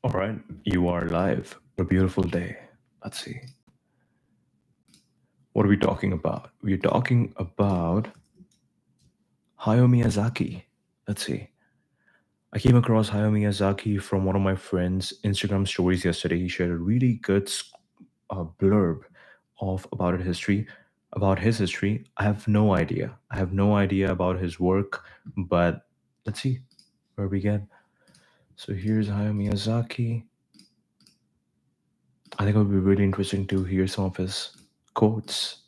All right, you are live. A beautiful day. Let's see. What are we talking about? We're talking about Hayao Miyazaki. Let's see. I came across Hayao Miyazaki from one of my friend's Instagram stories yesterday. He shared a really good blurb of about his history. I have no idea. I have no idea about his work, but let's see where we get. So here's Hayao Miyazaki. I think it would be really interesting to hear some of his quotes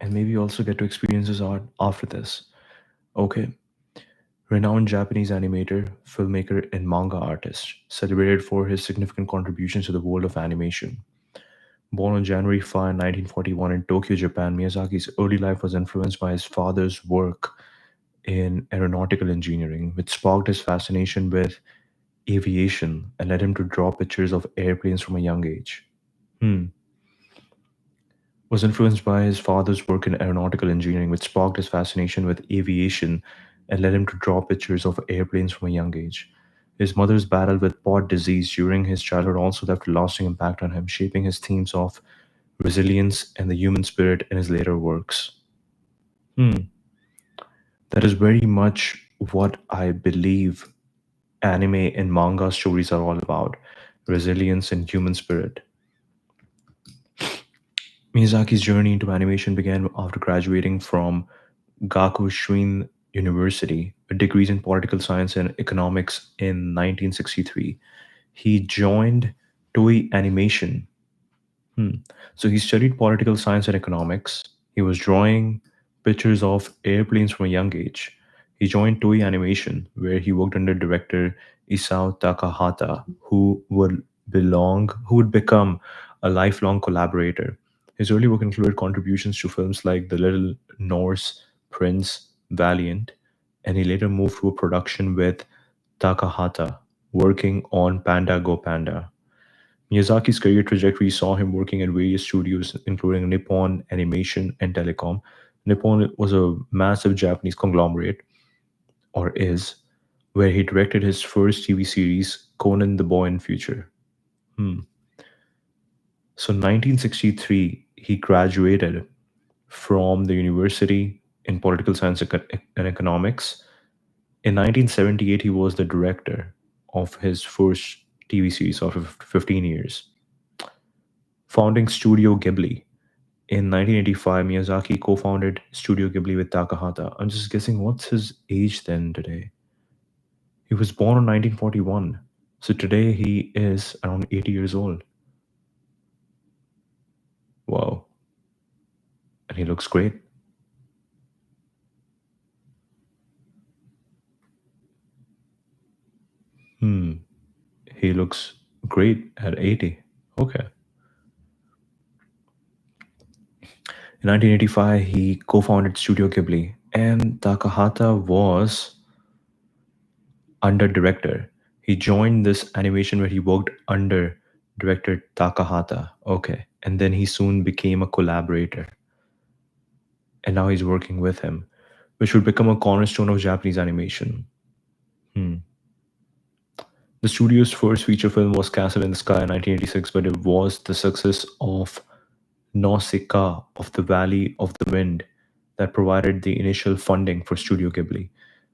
and maybe also get to experience his art after this. Okay. Renowned Japanese animator, filmmaker, and manga artist, celebrated for his significant contributions to the world of animation. Born on January 5, 1941, in Tokyo, Japan, Miyazaki's early life was influenced by his father's work in aeronautical engineering, which sparked his fascination with aviation and led him to draw pictures of airplanes from a young age. Hmm. Was influenced by his father's work in aeronautical engineering, which sparked his fascination with aviation and led him to draw pictures of airplanes from a young age. His mother's battle with pod disease during his childhood also left a lasting impact on him, shaping his themes of resilience and the human spirit in his later works. Hmm. That is very much what I believe anime and manga stories are all about: resilience and human spirit. Miyazaki's journey into animation began after graduating from Gakushin University with degrees in political science and economics in 1963. He joined Toei Animation. Hmm. So he studied political science and economics. He was drawing pictures of airplanes from a young age. He joined Toei Animation, where he worked under director Isao Takahata, who would become a lifelong collaborator. His early work included contributions to films like The Little Norse Prince, Valiant, and he later moved to a production with Takahata, working on Panda Go Panda. Miyazaki's career trajectory saw him working at various studios, including Nippon Animation and Telecom. Nippon was a massive Japanese conglomerate, or is, where he directed his first TV series, Conan the Boy in Future. Hmm. So, 1963, he graduated from the university in political science and economics. In 1978, he was the director of his first TV series after 15 years, founding Studio Ghibli. In 1985, Miyazaki co founded Studio Ghibli with Takahata. I'm just guessing what's his age then today? He was born in 1941. So today he is around 80 years old. Wow. And he looks great. Hmm. He looks great at 80. Okay. In 1985, he co founded Studio Ghibli. And Takahata was under director. He joined this animation where he worked under director Takahata. Okay. And then he soon became a collaborator. And now he's working with him, which would become a cornerstone of Japanese animation. Hmm. The studio's first feature film was Castle in the Sky in 1986, but it was the success of Nausicaa of the Valley of the Wind that provided the initial funding for Studio Ghibli.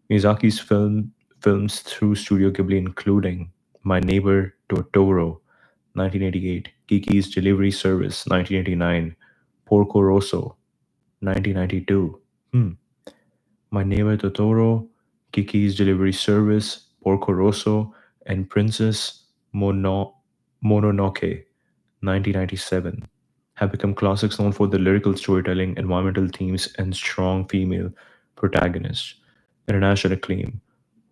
Miyazaki's films through Studio Ghibli, including My Neighbor Totoro, 1988, Kiki's Delivery Service, 1989, Porco Rosso, 1992. Hmm. My Neighbor Totoro, Kiki's Delivery Service, Porco Rosso, and Princess Mononoke, 1997, have become classics known for their lyrical storytelling, environmental themes, and strong female protagonists. International acclaim.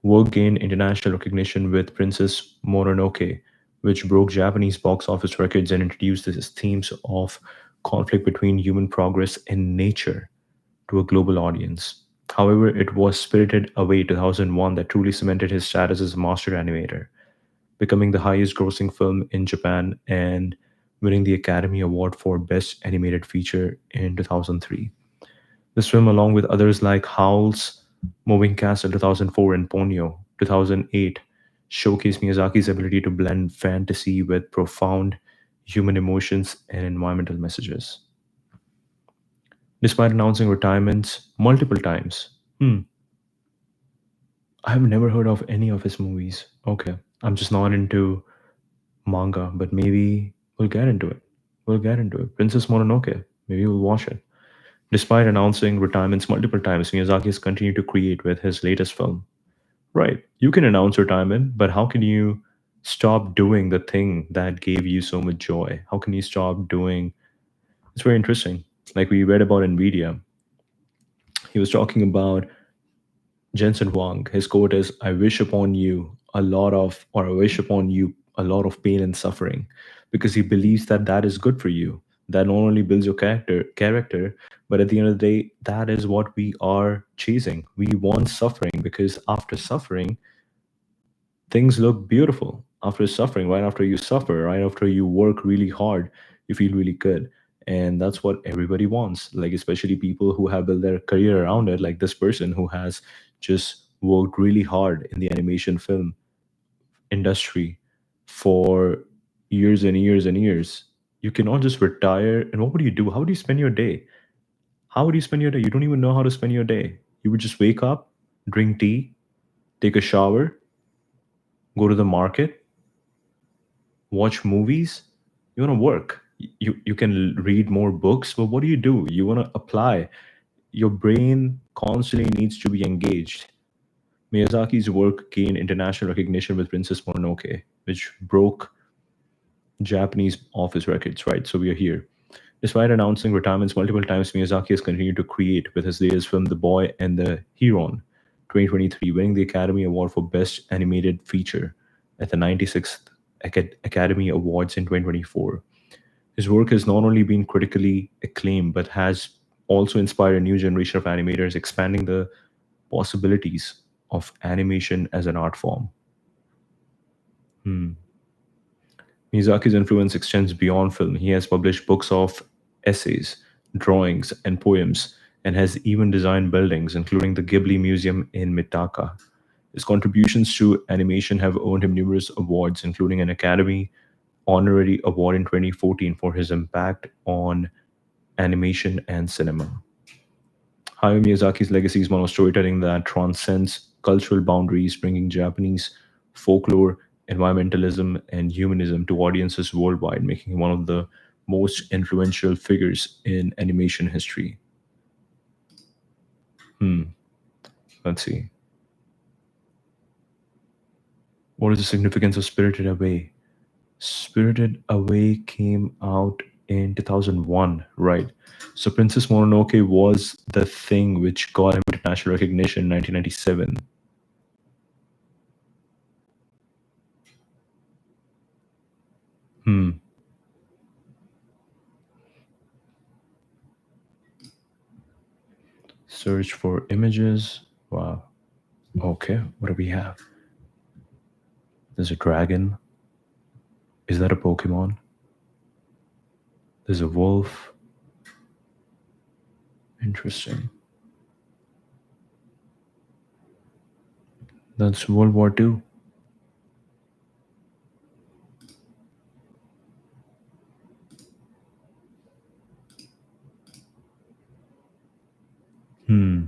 Work gained international recognition with Princess Mononoke, which broke Japanese box office records and introduced the themes of conflict between human progress and nature to a global audience. However, it was Spirited Away 2001 that truly cemented his status as a master animator, becoming the highest grossing film in Japan and winning the Academy Award for Best Animated Feature in 2003. This film, along with others like Howl's Moving Castle 2004 and Ponyo 2008, showcase Miyazaki's ability to blend fantasy with profound human emotions and environmental messages. Despite announcing retirements multiple times, I've never heard of any of his movies. Okay, I'm just not into manga, but maybe we'll get into it. We'll get into it. Princess Mononoke, maybe we'll watch it. Despite announcing retirements multiple times, Miyazaki has continued to create with his latest film. Right. You can announce retirement, but how can you stop doing the thing that gave you so much joy? How can you stop doing? It's very interesting. Like we read about Nvidia, he was talking about Jensen Huang. His quote is, "I wish upon you a lot of, or I wish upon you a lot of pain and suffering," because he believes that that is good for you. That not only builds your character, but at the end of the day, that is what we are chasing. We want suffering because after suffering, things look beautiful. After suffering, right after you suffer, right after you work really hard, you feel really good. And that's what everybody wants. Like, especially people who have built their career around it, like this person who has just worked really hard in the animation film industry for years and years and years. You cannot just retire. And what would you do? How would you spend your day? How would you spend your day? You don't even know how to spend your day. You would just wake up, drink tea, take a shower, go to the market, watch movies. You want to work. You can read more books, but what do? You want to apply. Your brain constantly needs to be engaged. Miyazaki's work gained international recognition with Princess Mononoke, which broke Japanese office records, right? So we are here. Despite announcing retirements multiple times, Miyazaki has continued to create with his latest film, The Boy and the Heron, 2023, winning the Academy Award for Best Animated Feature at the 96th Academy Awards in 2024. His work has not only been critically acclaimed, but has also inspired a new generation of animators, expanding the possibilities of animation as an art form. Hmm. Miyazaki's influence extends beyond film. He has published books of essays, drawings, and poems, and has even designed buildings, including the Ghibli Museum in Mitaka. His contributions to animation have earned him numerous awards, including an Academy Honorary Award in 2014 for his impact on animation and cinema. Hayao Miyazaki's legacy is one of storytelling that transcends cultural boundaries, bringing Japanese folklore, environmentalism, and humanism to audiences worldwide, making him one of the most influential figures in animation history. Hmm. Let's see. What is the significance of Spirited Away? Spirited Away came out in 2001, right? So Princess Mononoke was the thing which got him international recognition in 1997. Hmm. Search for images. Wow. Okay. What do we have? There's a dragon. Is that a Pokemon? There's a wolf. Interesting. That's World War II. Hmm.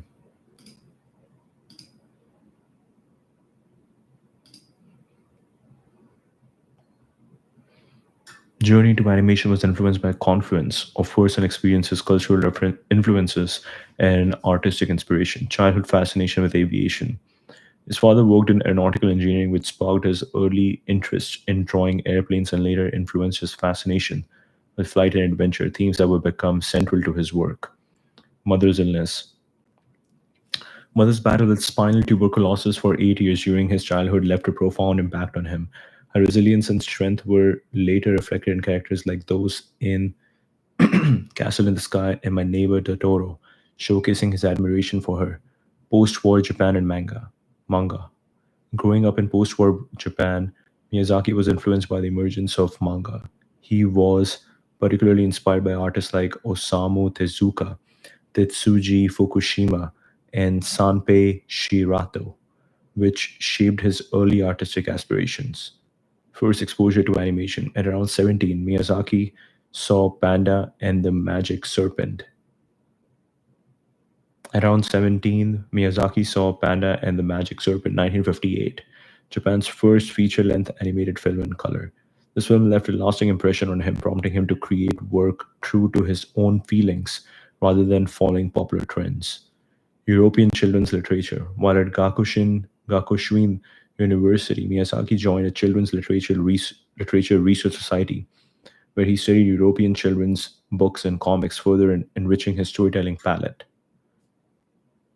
Journey to animation was influenced by a confluence of personal experiences, cultural influences, and artistic inspiration. Childhood fascination with aviation. His father worked in aeronautical engineering, which sparked his early interest in drawing airplanes and later influenced his fascination with flight and adventure, themes that would become central to his work. Mother's illness. Mother's battle with spinal tuberculosis for 8 years during his childhood left a profound impact on him. Her resilience and strength were later reflected in characters like those in Castle in the Sky and My Neighbor Totoro, showcasing his admiration for her. Post war Japan and manga. Growing up in post war Japan, Miyazaki was influenced by the emergence of manga. He was particularly inspired by artists like Osamu Tezuka, Tetsuji Fukushima, and Sanpei Shirato, which shaped his early artistic aspirations. First exposure to animation. At around 17, Miyazaki saw Panda and the Magic Serpent. Around 17, Miyazaki saw Panda and the Magic Serpent, 1958, Japan's first feature length animated film in color. This film left a lasting impression on him, prompting him to create work true to his own feelings rather than following popular trends. European children's literature. While at Gakushuin University, Miyazaki joined a children's literature research society where he studied European children's books and comics, further enriching his storytelling palette.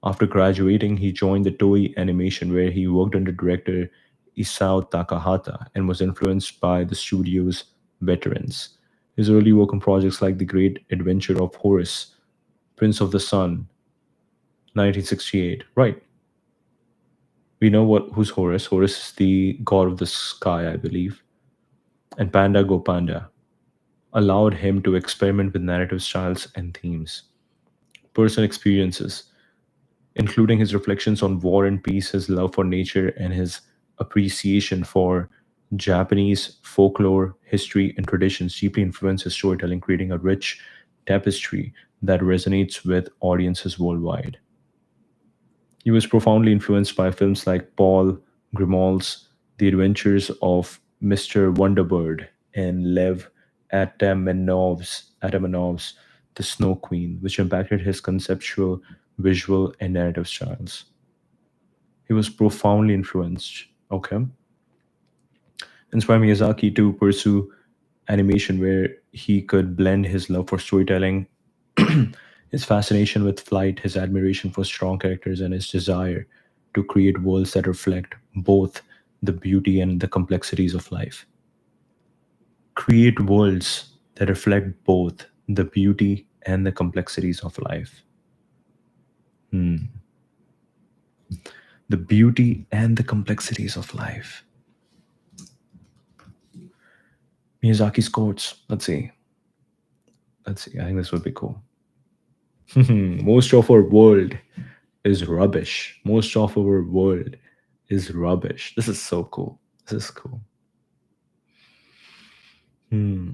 After graduating, he joined the Toei Animation, where he worked under director Isao Takahata and was influenced by the studio's veterans. His early work on projects like The Great Adventure of Horace, Prince of the Sun, 1968. Right. We know what who's Horus. Horus is the god of the sky, I believe. And Panda Go Panda allowed him to experiment with narrative styles and themes. Personal experiences, including his reflections on war and peace, his love for nature, and his appreciation for Japanese folklore, history, and traditions, deeply influenced his storytelling, creating a rich tapestry that resonates with audiences worldwide. He was profoundly influenced by films like Paul Grimal's The Adventures of Mr. Wonderbird and Lev Atamanov's The Snow Queen, which impacted his conceptual, visual, and narrative styles. He was profoundly influenced, okay, inspired Miyazaki to pursue animation where he could blend his love for storytelling, his fascination with flight, his admiration for strong characters, and his desire to create worlds that reflect both the beauty and the complexities of life. Create worlds that reflect both the beauty and the complexities of life. Hmm. The beauty and the complexities of life. Miyazaki's quotes. Let's see. Let's see. I think this would be cool. Most of our world is rubbish. Most of our world is rubbish. This is so cool. This is cool. Hmm.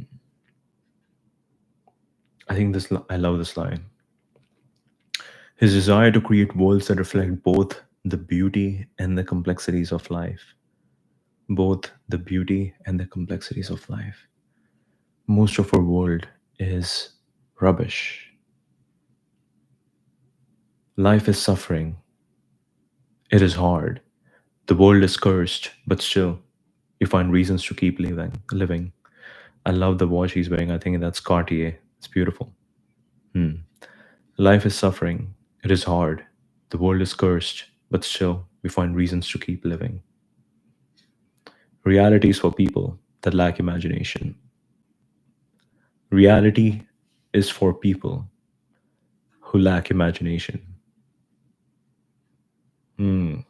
I think this. I love this line. His desire to create worlds that reflect both the beauty and the complexities of life. Both the beauty and the complexities of life. Most of our world is rubbish. Life is suffering. It is hard. The world is cursed, but still, you find reasons to keep living. I love the watch he's wearing. I think that's Cartier. It's beautiful. Hmm. Life is suffering. It is hard. The world is cursed, but still, we find reasons to keep living. Reality is for people that lack imagination. Reality is for people who lack imagination. Hmm.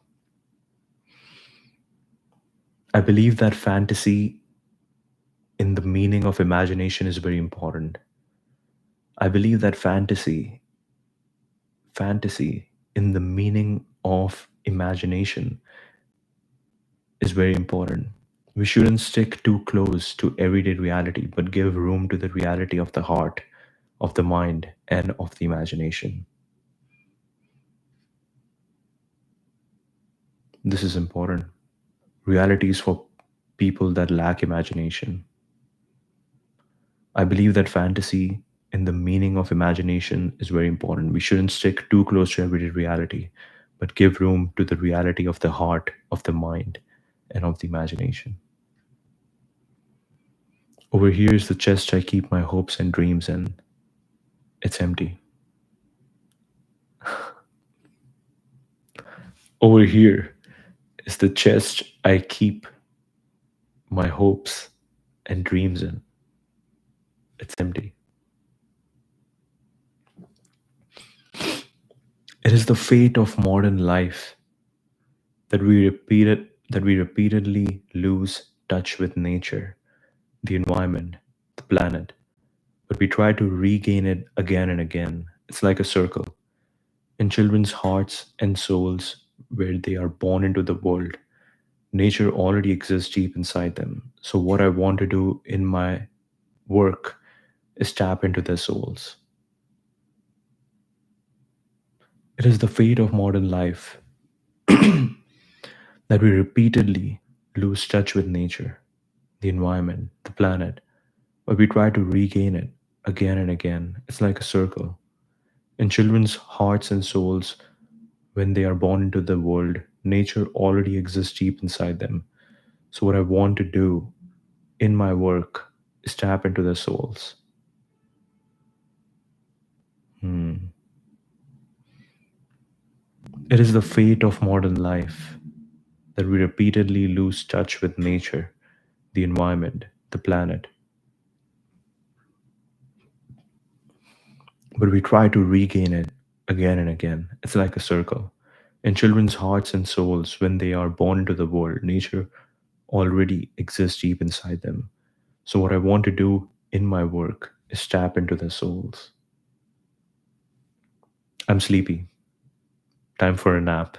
I believe that fantasy in the meaning of imagination is very important. I believe that fantasy in the meaning of imagination is very important. We shouldn't stick too close to everyday reality, but give room to the reality of the heart, of the mind, and of the imagination. This is important. Reality is for people that lack imagination. I believe that fantasy in the meaning of imagination is very important. We shouldn't stick too close to everyday reality, but give room to the reality of the heart, of the mind, and of the imagination. Over here is the chest I keep my hopes and dreams in. It's empty. Over here is the chest I keep my hopes and dreams in. It's empty. It is the fate of modern life that we repeatedly lose touch with nature, the environment, the planet, but we try to regain it again and again. It's like a circle. In children's hearts and souls, where they are born into the world, nature already exists deep inside them. So, what I want to do in my work is tap into their souls. It is the fate of modern life that we repeatedly lose touch with nature, the environment, the planet, but we try to regain it again and again. It's like a circle. In children's hearts and souls, when they are born into the world, nature already exists deep inside them. So, what I want to do in my work is tap into their souls. Hmm. It is the fate of modern life that we repeatedly lose touch with nature, the environment, the planet, but we try to regain it again and again. It's like a circle. In children's hearts and souls, when they are born into the world, nature already exists deep inside them. So, what I want to do in my work is tap into their souls. I'm sleepy. Time for a nap.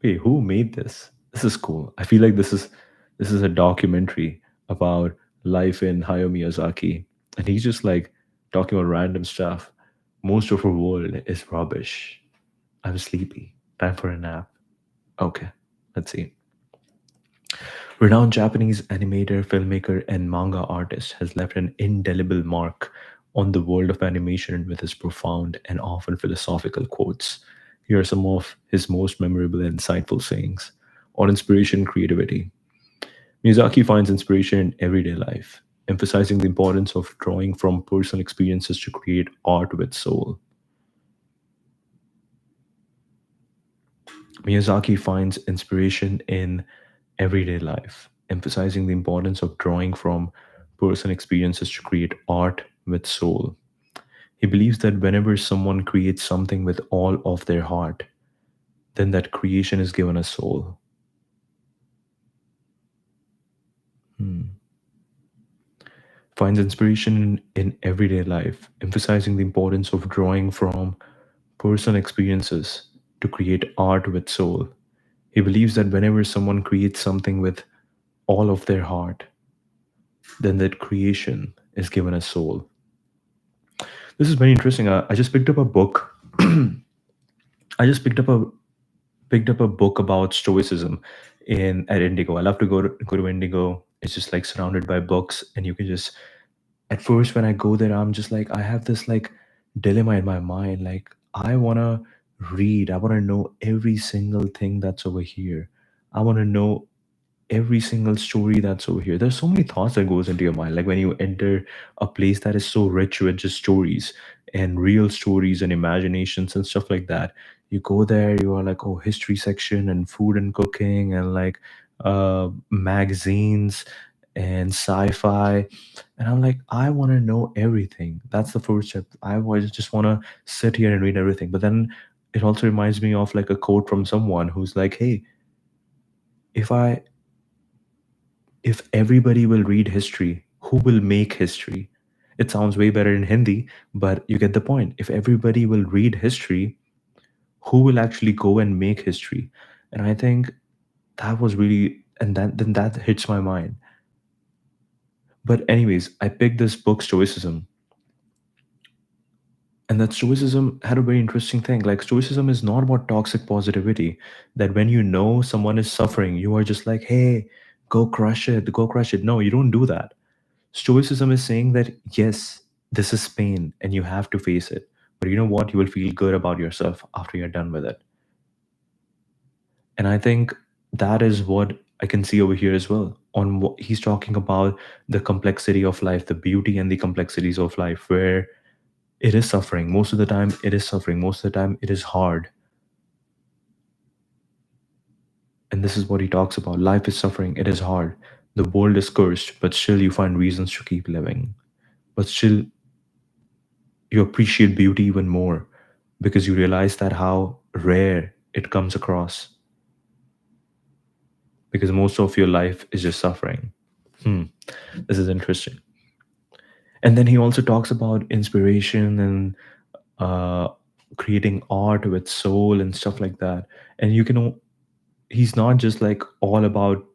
Wait, who made this? This is cool. I feel like this is a documentary about life in Hayao Miyazaki, and he's just like talking about random stuff. Most of our world is rubbish. I'm sleepy. Time for a nap. Okay, let's see. Renowned Japanese animator, filmmaker, and manga artist has left an indelible mark on the world of animation with his profound and often philosophical quotes. Here are some of his most memorable and insightful sayings on inspiration and creativity. Miyazaki finds inspiration in everyday life, emphasizing the importance of drawing from personal experiences to create art with soul. Miyazaki finds inspiration in everyday life, emphasizing the importance of drawing from personal experiences to create art with soul. He believes that whenever someone creates something with all of their heart, then that creation is given a soul. Hmm. Finds inspiration in everyday life, emphasizing the importance of drawing from personal experiences to create art with soul. He believes that whenever someone creates something with all of their heart, then that creation is given a soul. This is very interesting. I just picked up a book. I just picked up a book about stoicism in at Indigo. I love to go to Indigo. It's just like surrounded by books, and you can just at first when I go there, I'm just like I have this like dilemma in my mind. Like I wanna read. I wanna know every single thing that's over here. I wanna know every single story that's over here. There's so many thoughts that goes into your mind, like when you enter a place that is so rich with just stories and real stories and imaginations and stuff like that. You go there, you are like, oh, history section and food and cooking and like magazines and sci-fi, and I'm like, I want to know everything. That's the first step. I was just want to sit here and read everything. But then it also reminds me of like a quote from someone who's like, hey, if I if everybody will read history, who will make history? It sounds way better in Hindi, but you get the point. If everybody will read history, who will actually go and make history? And I think that was really, and then that hits my mind. But anyways, I picked this book, Stoicism, and that Stoicism had a very interesting thing. Like Stoicism is not about toxic positivity. That when you know someone is suffering, you are just like, hey, go crush it, go crush it. No, you don't do that. Stoicism is saying that yes, this is pain and you have to face it. But you know what? You will feel good about yourself after you're done with it. And I think that is what I can see over here as well. On what he's talking about the complexity of life, the beauty and the complexities of life, where it is suffering. Most of the time, it is suffering. Most of the time, it is hard. And this is what he talks about. Life is suffering. It is hard. The world is cursed, but still you find reasons to keep living. But still you appreciate beauty even more because you realize that how rare it comes across because most of your life is just suffering. Hmm, this is interesting. And then he also talks about inspiration and uh, creating art with soul and stuff like that. And he's not just like all about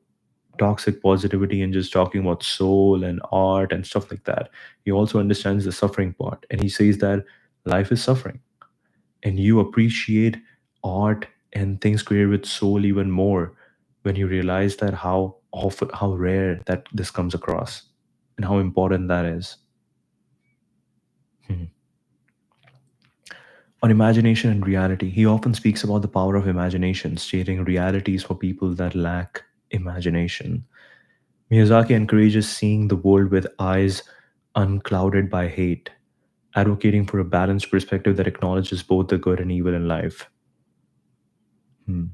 toxic positivity and just talking about soul and art and stuff like that. He also understands the suffering part, and he says that life is suffering, and you appreciate art and things created with soul even more when you realize that how rare that this comes across and how important that is. Mhm. On imagination and reality, he often speaks about the power of imagination, stating realities for people that lack imagination. Miyazaki encourages seeing the world with eyes unclouded by hate, advocating for a balanced perspective that acknowledges both the good and evil in life. Hmm.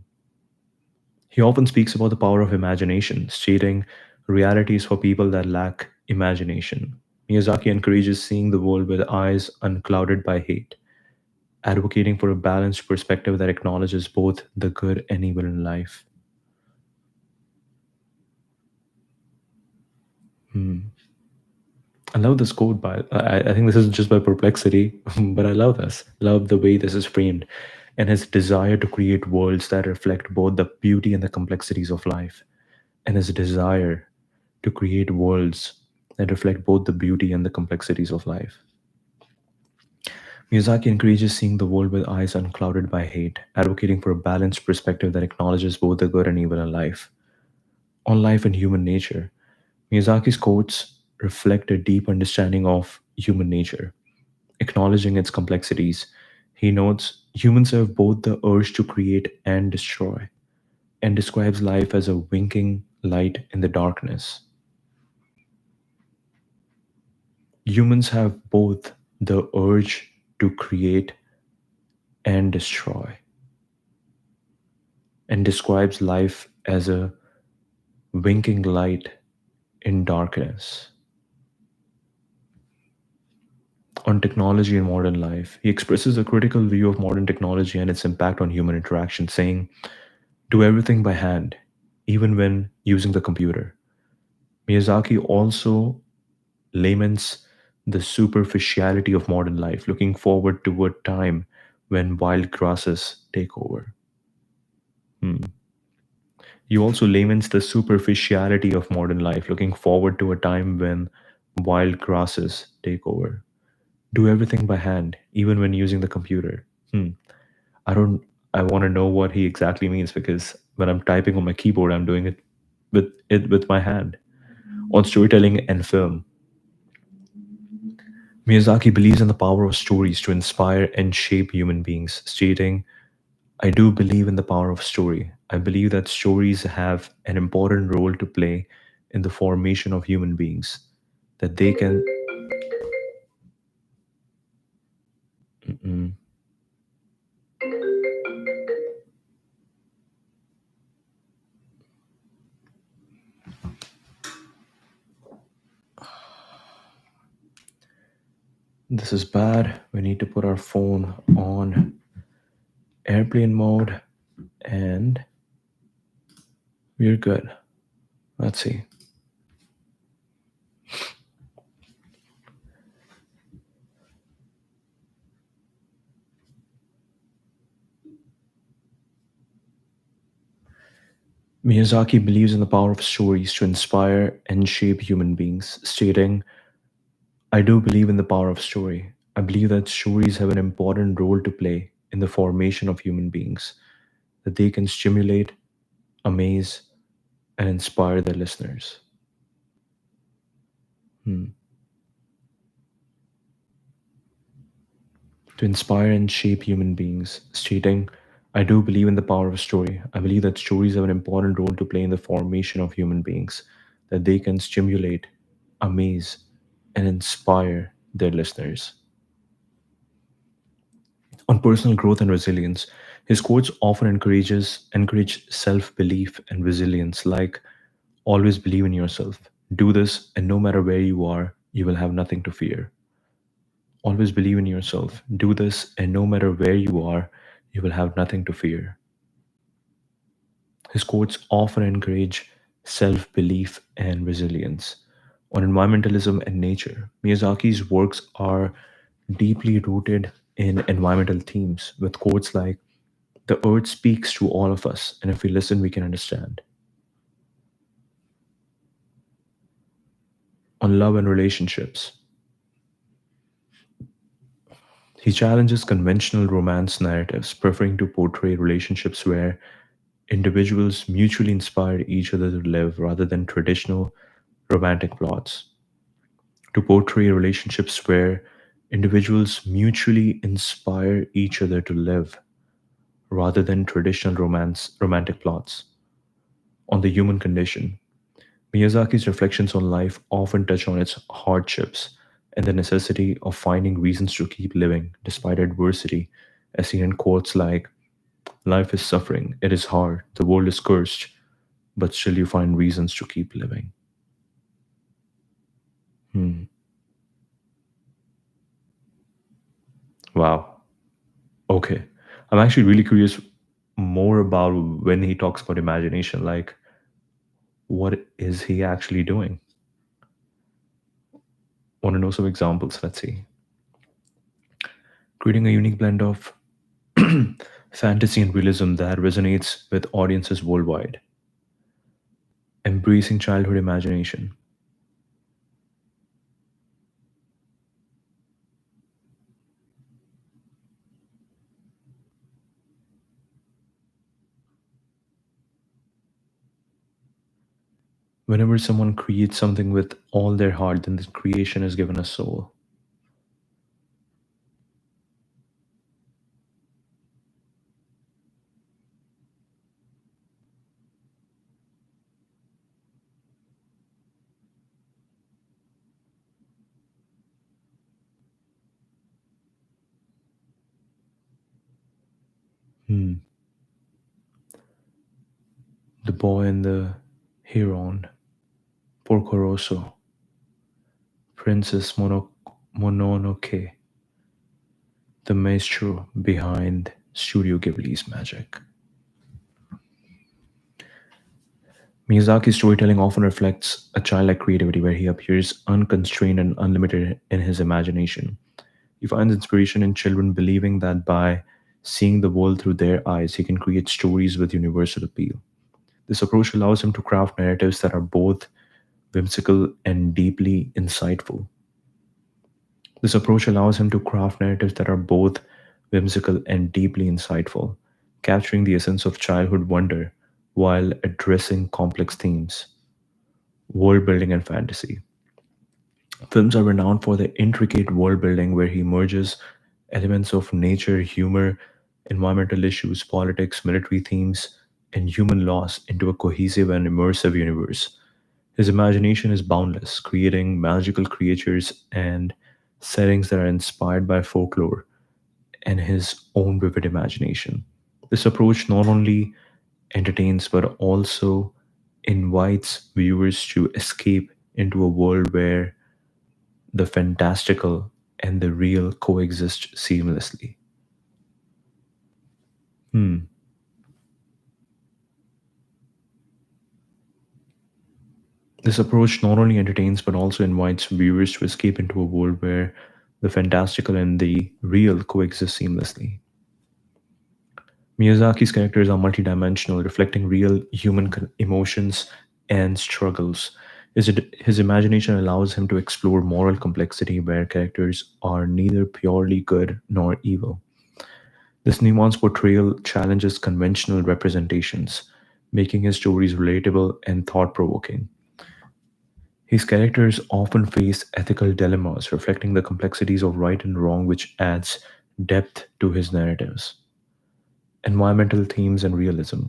He often speaks about the power of imagination, stating realities for people that lack imagination. Miyazaki encourages seeing the world with eyes unclouded by hate, advocating for a balanced perspective that acknowledges both the good and evil in life. Hmm. I love this quote by, I think this is just by perplexity, but I love this. Love the way this is framed and his desire to create worlds that reflect both the beauty and the complexities of life. And his desire to create worlds that reflect both the beauty and the complexities of life. Miyazaki encourages seeing the world with eyes unclouded by hate, advocating for a balanced perspective that acknowledges both the good and evil in life. On life and human nature, Miyazaki's quotes reflect a deep understanding of human nature. Acknowledging its complexities, he notes humans have both the urge to create and destroy, and describes life as a winking light in the darkness. Humans have both the urge to create and destroy, and describes life as a winking light in darkness. On technology in modern life, he expresses a critical view of modern technology and its impact on human interaction, saying, do everything by hand, even when using the computer. Miyazaki also laments the superficiality of modern life, looking forward to a time when wild grasses take over. Hmm. He also laments the superficiality of modern life, looking forward to a time when wild grasses take over. Do everything by hand, even when using the computer. Hmm. I don't. I want to know what he exactly means because when I'm typing on my keyboard, I'm doing it with my hand. On storytelling and film, Miyazaki believes in the power of stories to inspire and shape human beings, stating, I do believe in the power of story. I believe that stories have an important role to play in the formation of human beings, that they can. Mm-mm. This is bad. We need to put our phone on airplane mode and we're good. Let's see. Miyazaki believes in the power of stories to inspire and shape human beings, stating, I do believe in the power of story. I believe that stories have an important role to play in the formation of human beings, that they can stimulate, amaze, and inspire their listeners. Hmm. To inspire and shape human beings, stating, I do believe in the power of story. I believe that stories have an important role to play in the formation of human beings, that they can stimulate, amaze, and inspire their listeners. On personal growth and resilience, his quotes often encourage self-belief and resilience, like always believe in yourself. Do this, and no matter where you are, you will have nothing to fear. Always believe in yourself. Do this, and no matter where you are, you will have nothing to fear. His quotes often encourage self belief and resilience. On environmentalism and nature, Miyazaki's works are deeply rooted in environmental themes with quotes like, "The earth speaks to all of us, and if we listen, we can understand." On love and relationships, he challenges conventional romance narratives, preferring to portray relationships where individuals mutually inspire each other to live rather than traditional romantic plots. To portray relationships where individuals mutually inspire each other to live rather than traditional romantic plots. On the human condition, Miyazaki's reflections on life often touch on its hardships and the necessity of finding reasons to keep living despite adversity, as seen in quotes like, "Life is suffering, it is hard, the world is cursed, but still you find reasons to keep living." Hmm. Wow. Okay. I'm actually really curious more about when he talks about imagination. Like, what is he actually doing? Want to know some examples? Let's see. Creating a unique blend of fantasy and realism that resonates with audiences worldwide. Embracing childhood imagination. Whenever someone creates something with all their heart, then the creation is given a soul. Hmm. The Boy and the Heron. Porco Rosso. Princess Mononoke. The maestro behind Studio Ghibli's magic. Miyazaki's storytelling often reflects a childlike creativity where he appears unconstrained and unlimited in his imagination. He finds inspiration in children believing that by seeing the world through their eyes, he can create stories with universal appeal. This approach allows him to craft narratives that are both whimsical and deeply insightful. This approach allows him to craft narratives that are both whimsical and deeply insightful, capturing the essence of childhood wonder while addressing complex themes, world building, and fantasy. Films are renowned for their intricate world building, where he merges elements of nature, humor, environmental issues, politics, military themes, and human loss into a cohesive and immersive universe. His imagination is boundless, creating magical creatures and settings that are inspired by folklore and his own vivid imagination. This approach not only entertains but also invites viewers to escape into a world where the fantastical and the real coexist seamlessly. Hmm. This approach not only entertains but also invites viewers to escape into a world where the fantastical and the real coexist seamlessly. Miyazaki's characters are multidimensional, reflecting real human emotions and struggles. His imagination allows him to explore moral complexity where characters are neither purely good nor evil. This nuanced portrayal challenges conventional representations, making his stories relatable and thought provoking. His characters often face ethical dilemmas, reflecting the complexities of right and wrong, which adds depth to his narratives. Environmental themes and realism.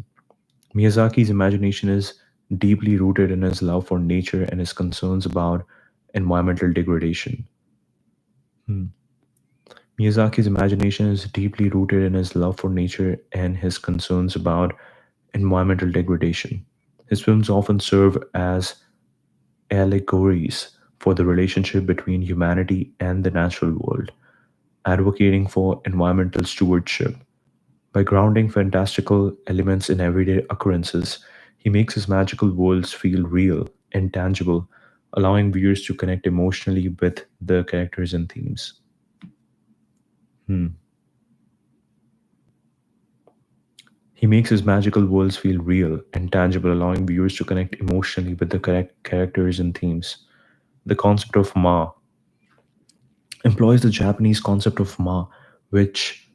Miyazaki's imagination is deeply rooted in his love for nature and his concerns about environmental degradation. Hmm. Miyazaki's imagination is deeply rooted in his love for nature and his concerns about environmental degradation. His films often serve as allegories for the relationship between humanity and the natural world, advocating for environmental stewardship. By grounding fantastical elements in everyday occurrences, he makes his magical worlds feel real and tangible, allowing viewers to connect emotionally with the characters and themes. Hmm. He makes his magical worlds feel real and tangible, allowing viewers to connect emotionally with the correct characters and themes. The concept of Ma employs the Japanese concept of Ma, which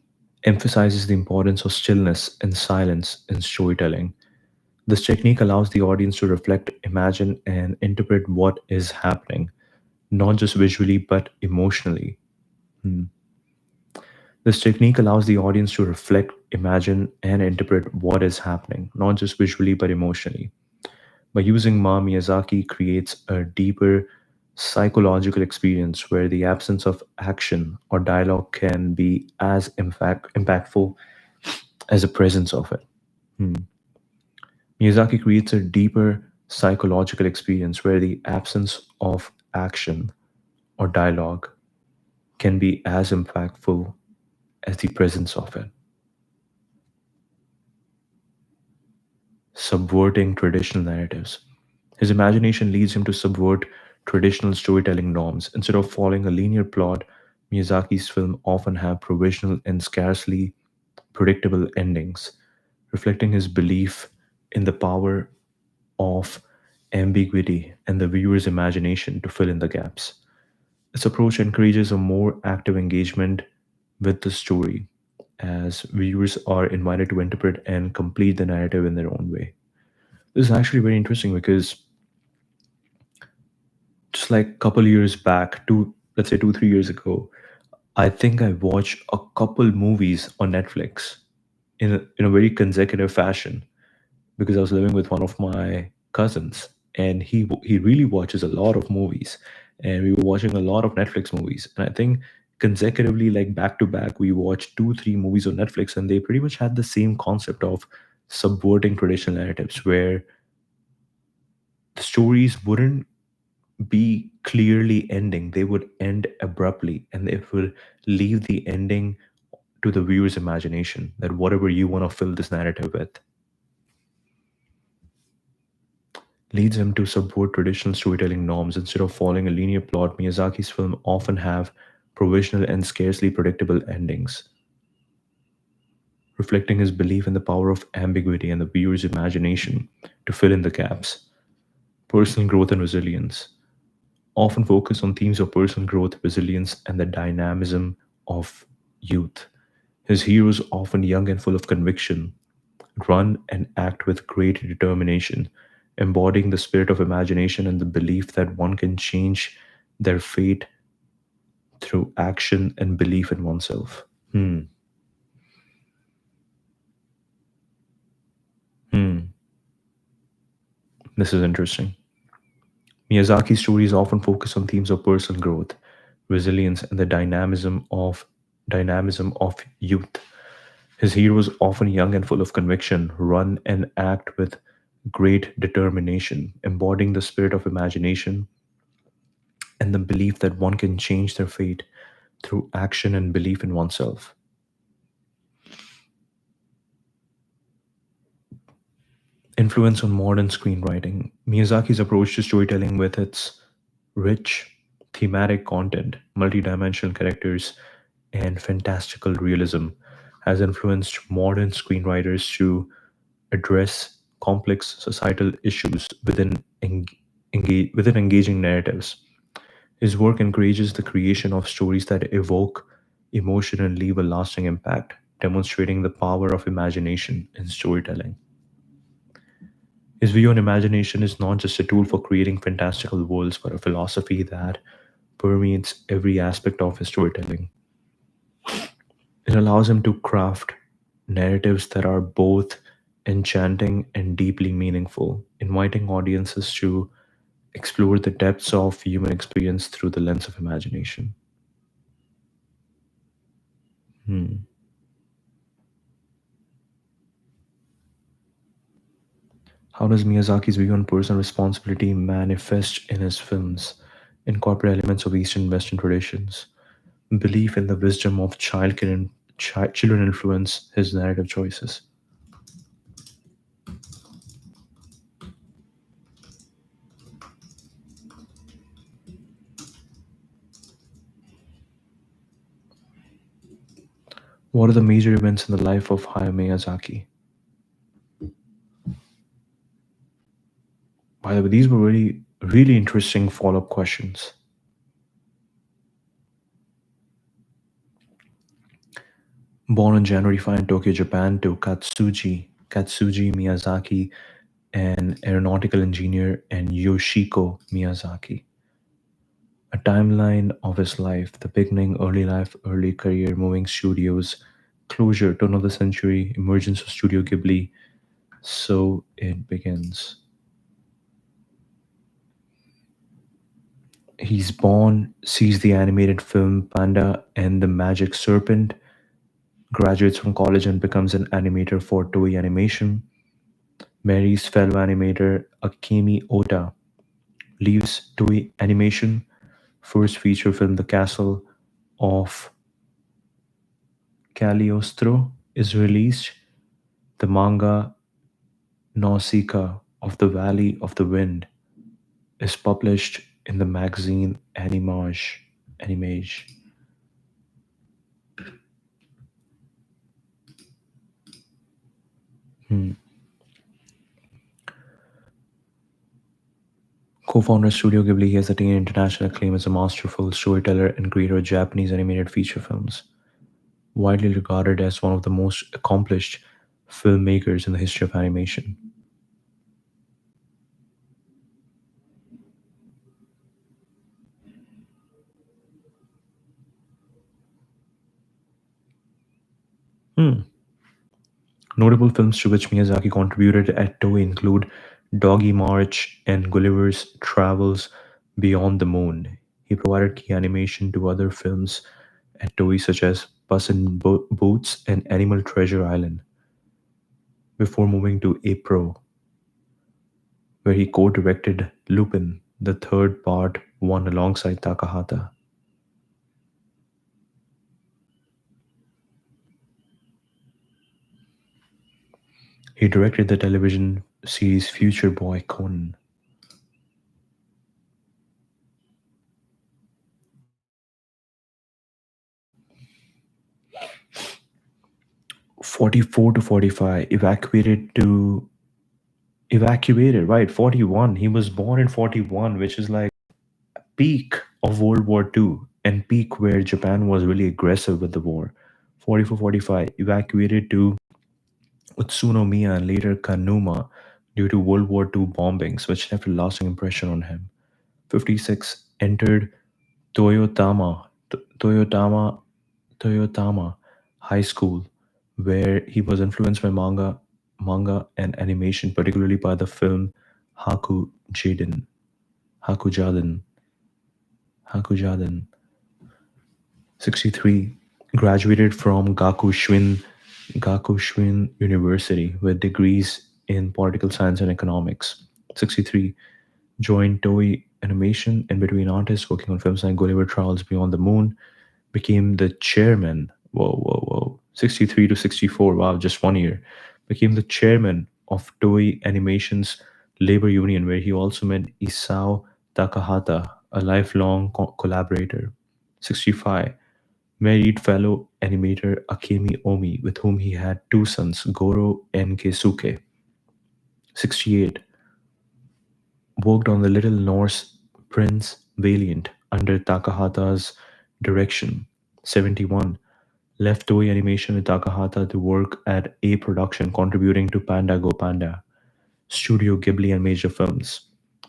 emphasizes the importance of stillness and silence in storytelling. This technique allows the audience to reflect, imagine, and interpret what is happening, not just visually but emotionally. Hmm. This technique allows the audience to reflect, imagine, and interpret what is happening, not just visually but emotionally. By using Ma, Miyazaki creates a deeper psychological experience where the absence of action or dialogue can be as impactful as the presence of it. Hmm. Miyazaki creates a deeper psychological experience where the absence of action or dialogue can be as impactful as the presence of it. Subverting traditional narratives. His imagination leads him to subvert traditional storytelling norms. Instead of following a linear plot, Miyazaki's films often have provisional and scarcely predictable endings, reflecting his belief in the power of ambiguity and the viewer's imagination to fill in the gaps. This approach encourages a more active engagement with the story, as viewers are invited to interpret and complete the narrative in their own way. This is actually very interesting because just like a couple years back, let's say 2, 3 years ago, I think I watched a couple movies on Netflix in a very consecutive fashion because I was living with one of my cousins, and he really watches a lot of movies, and we were watching a lot of Netflix movies, and I think consecutively, like back to back, we watched 2, 3 movies on Netflix, and they pretty much had the same concept of subverting traditional narratives, where the stories wouldn't be clearly ending; they would end abruptly, and it would leave the ending to the viewer's imagination. That whatever you want to fill this narrative with leads him to subvert traditional storytelling norms. Instead of following a linear plot, Miyazaki's films often have provisional and scarcely predictable endings, reflecting his belief in the power of ambiguity and the viewer's imagination to fill in the gaps. Personal growth and resilience often focus on themes of personal growth, resilience, and the dynamism of youth. His heroes, often young and full of conviction, run and act with great determination, embodying the spirit of imagination and the belief that one can change their fate through action and belief in oneself. Hmm. Hmm. This is interesting. Miyazaki's stories often focus on themes of personal growth, resilience, and the dynamism of youth. His heroes, often young and full of conviction, run and act with great determination, embodying the spirit of imagination and the belief that one can change their fate through action and belief in oneself. Influence on modern screenwriting. Miyazaki's approach to storytelling, with its rich thematic content, multidimensional characters, and fantastical realism, has influenced modern screenwriters to address complex societal issues within engaging narratives. His work encourages the creation of stories that evoke emotion and leave a lasting impact, demonstrating the power of imagination in storytelling. His view on imagination is not just a tool for creating fantastical worlds, but a philosophy that permeates every aspect of his storytelling. It allows him to craft narratives that are both enchanting and deeply meaningful, inviting audiences to explore the depths of human experience through the lens of imagination. Hmm. How does Miyazaki's view on personal responsibility manifest in his films? Incorporate elements of Eastern and Western traditions. Belief in the wisdom of children influence his narrative choices. What are the major events in the life of Hayao Miyazaki? By the way, these were really interesting follow-up questions. Born on January 5 in Tokyo, Japan, to Katsuji Miyazaki, an aeronautical engineer, and Yoshiko Miyazaki. A timeline of his life, the beginning, early life, early career, moving studios, closure, turn of the century, emergence of Studio Ghibli. So it begins. He's born, sees the animated film Panda and the Magic Serpent, graduates from college and becomes an animator for Toei Animation, marries fellow animator Akemi Ota, leaves Toei Animation, first feature film The Castle of Cagliostro is released, the manga Nausicaa of the Valley of the Wind is published in the magazine Animage. Hmm. Co-founder Studio Ghibli, he has attained international acclaim as a masterful storyteller and creator of Japanese animated feature films, widely regarded as one of the most accomplished filmmakers in the history of animation. Hmm. Notable films to which Miyazaki contributed at Toei include Doggy March and Gulliver's Travels Beyond the Moon. He provided key animation to other films at Toei such as Puss in Boots and Animal Treasure Island, before moving to April, where he co-directed Lupin, the third part one alongside Takahata. He directed the television series Future Boy Conan. 44 to 45, right, 41. He was born in 41, which is like peak of World War II and peak where Japan was really aggressive with the war. 44, 45, evacuated to Utsunomiya and later Kanuma due to World War II bombings, which left a lasting impression on him. 56, entered Toyotama, Toyotama, Toyotama High School, where he was influenced by manga and animation, particularly by the film Jaden, Hakujaden, Hakujaden. 63, graduated from Gakushin University with degrees in political science and economics. 63, joined Toei Animation and between artists working on films like Gulliver Travels Beyond the Moon, became the chairman. Whoa, whoa, whoa. 63 to 64, wow, just 1 year. Became the chairman of Toei Animation's labor union, where he also met Isao Takahata, a lifelong collaborator. 65, married fellow animator Akemi Omi, with whom he had two sons, Goro and Keisuke. 68, worked on the Little Norse Prince Valiant under Takahata's direction. 71, left Toei Animation with Takahata to work at A Production, contributing to Panda Go Panda, Studio Ghibli and major films.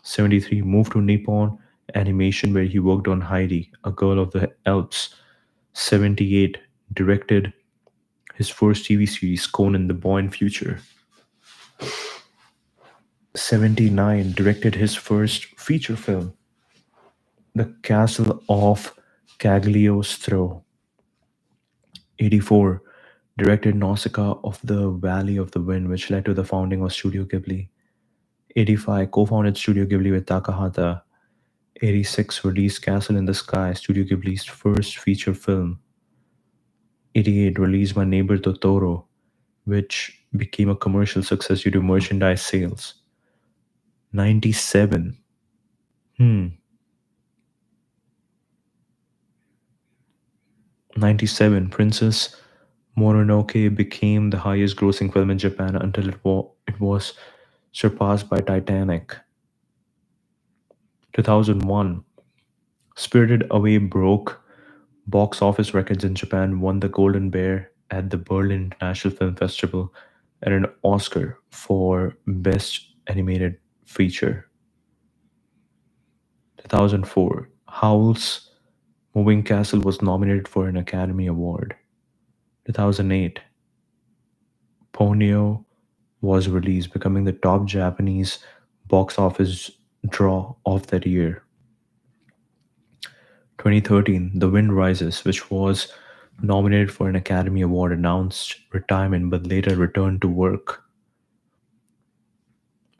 73, moved to Nippon Animation where he worked on Heidi, A Girl of the Alps. 78, directed his first TV series, Conan the Boy in Future. 79, directed his first feature film, The Castle of Cagliostro. 84, directed Nausicaa of the Valley of the Wind, which led to the founding of Studio Ghibli. 85, co-founded Studio Ghibli with Takahata. 86, released Castle in the Sky, Studio Ghibli's first feature film. 88, released My Neighbor Totoro, which became a commercial success due to merchandise sales. 97, hmm, 97, Princess Mononoke became the highest grossing film in Japan until it was surpassed by Titanic. 2001, Spirited Away broke box office records in Japan, won the Golden Bear at the Berlin International Film Festival, and an Oscar for Best Animated Feature. 2004, Howl's Moving Castle was nominated for an Academy Award. 2008, Ponyo was released, becoming the top Japanese box office draw of that year. 2013, The Wind Rises, which was nominated for an Academy Award, announced retirement but later returned to work.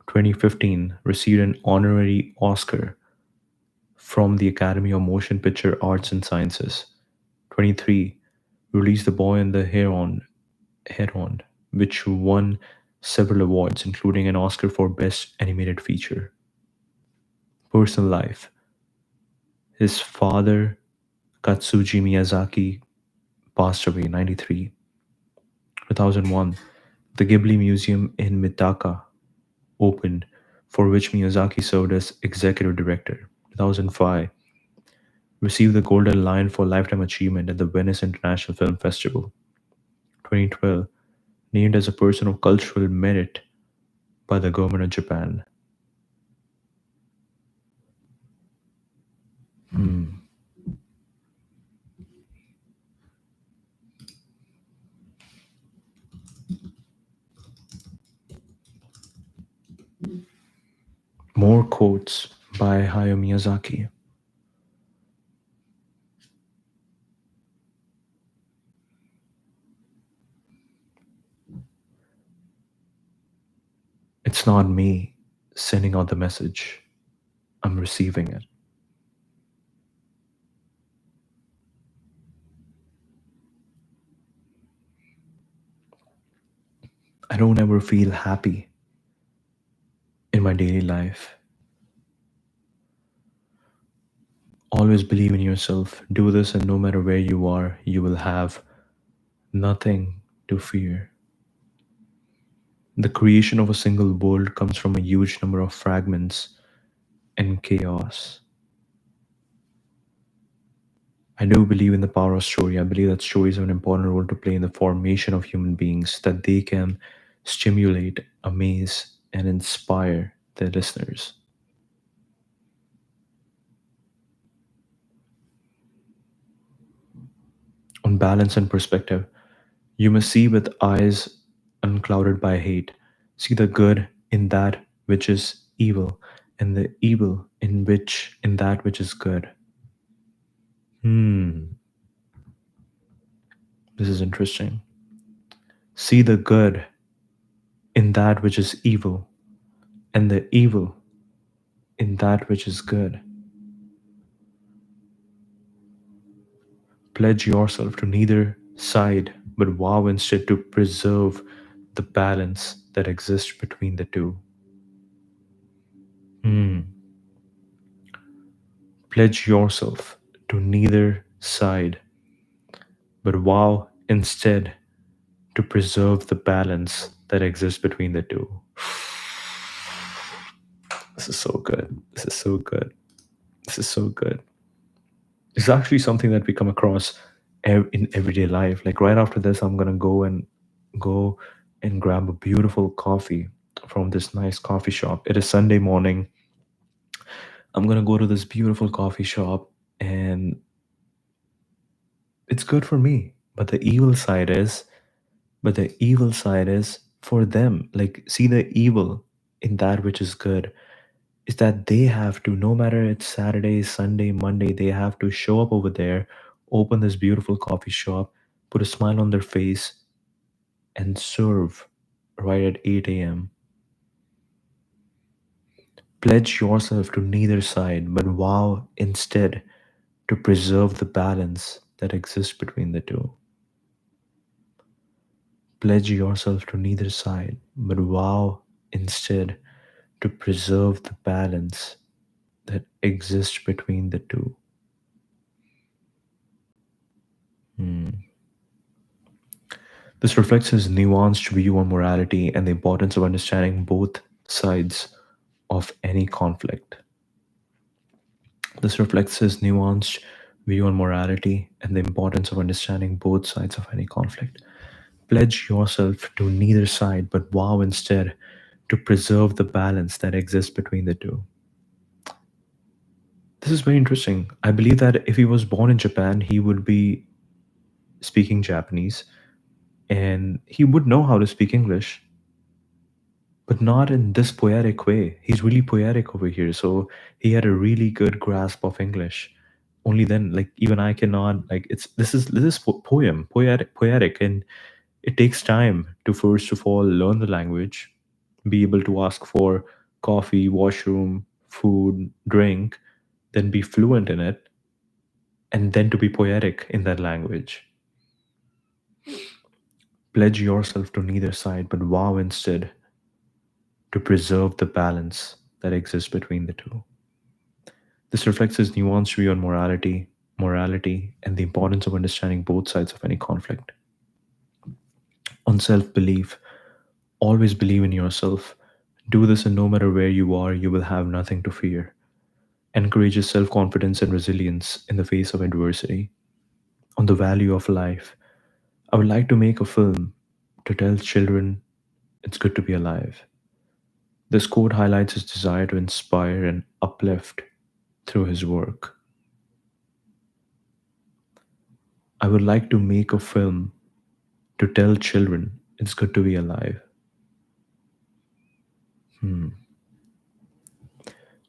2015, received an honorary Oscar from the Academy of Motion Picture Arts and Sciences. 23, released The Boy and the Heron, which won several awards, including an Oscar for Best Animated Feature. Personal life. His father, Katsuji Miyazaki, passed away 93. 2001, the Ghibli Museum in Mitaka opened, for which Miyazaki served as executive director. 2005, received the Golden Lion for Lifetime Achievement at the Venice International Film Festival. 2012, named as a person of cultural merit by the government of Japan. Hmm. More quotes by Hayao Miyazaki. It's not me sending out the message, I'm receiving it. I don't ever feel happy in my daily life. Always believe in yourself. Do this, and no matter where you are, you will have nothing to fear. The creation of a single world comes from a huge number of fragments and chaos. I do believe in the power of story. I believe that stories have an important role to play in the formation of human beings, that they can stimulate, amaze, and inspire their listeners. On balance and perspective, you must see with eyes unclouded by hate. See the good in that which is evil, and the evil in that which is good. Hmm, this is interesting. See the good in that which is evil, and the evil in that which is good. Pledge yourself to neither side, but vow instead to preserve the balance that exists between the two. Hmm. Pledge yourself to neither side, but vow instead to preserve the balance that exists between the two. This is so good. This is so good. This is so good. It's actually something that we come across in everyday life. Like right after this, I'm gonna go and grab a beautiful coffee from this nice coffee shop. It is Sunday morning. I'm gonna go to this beautiful coffee shop, and it's good for me. But the evil side is for them. Like, see the evil in that which is good is that they have to, no matter it's Saturday, Sunday, Monday, they have to show up over there, open this beautiful coffee shop, put a smile on their face, and serve right at 8 a.m. Pledge yourself to neither side, but vow instead to preserve the balance that exists between the two. Pledge yourself to neither side, but vow instead to preserve the balance that exists between the two. Hmm. This reflects his nuanced view on morality and the importance of understanding both sides of any conflict. This reflects his nuanced view on morality and the importance of understanding both sides of any conflict. Pledge yourself to neither side, but vow instead to preserve the balance that exists between the two. This is very interesting. I believe that if he was born in Japan, he would be speaking Japanese and he would know how to speak English, but not in this poetic way. He's really poetic over here. So he had a really good grasp of English. Only then, like even I cannot like it's this is poem poetic, and it takes time to first of all learn the language, be able to ask for coffee, washroom, food, drink, then be fluent in it, and then to be poetic in that language. Pledge yourself to neither side, but vow instead to preserve the balance that exists between the two. This reflects his nuanced view on morality, and the importance of understanding both sides of any conflict. On self belief, always believe in yourself. Do this, and no matter where you are, you will have nothing to fear. Encourages self confidence and resilience in the face of adversity. On the value of life, I would like to make a film to tell children it's good to be alive. This quote highlights his desire to inspire and uplift through his work. I would like to make a film to tell children it's good to be alive. Hmm.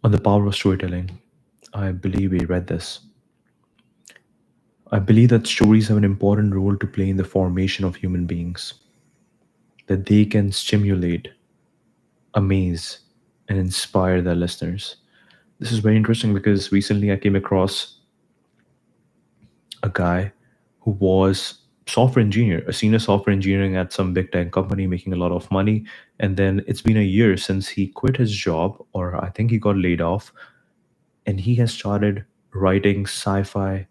On the power of storytelling, I believe we read this. I believe that stories have an important role to play in the formation of human beings, that they can stimulate, amaze, and inspire their listeners. This is very interesting because recently I came across a guy who was software engineer, a senior software engineering at some big tech company, making a lot of money. And then it's been a year since he quit his job, or I think he got laid off, and he has started writing sci-fi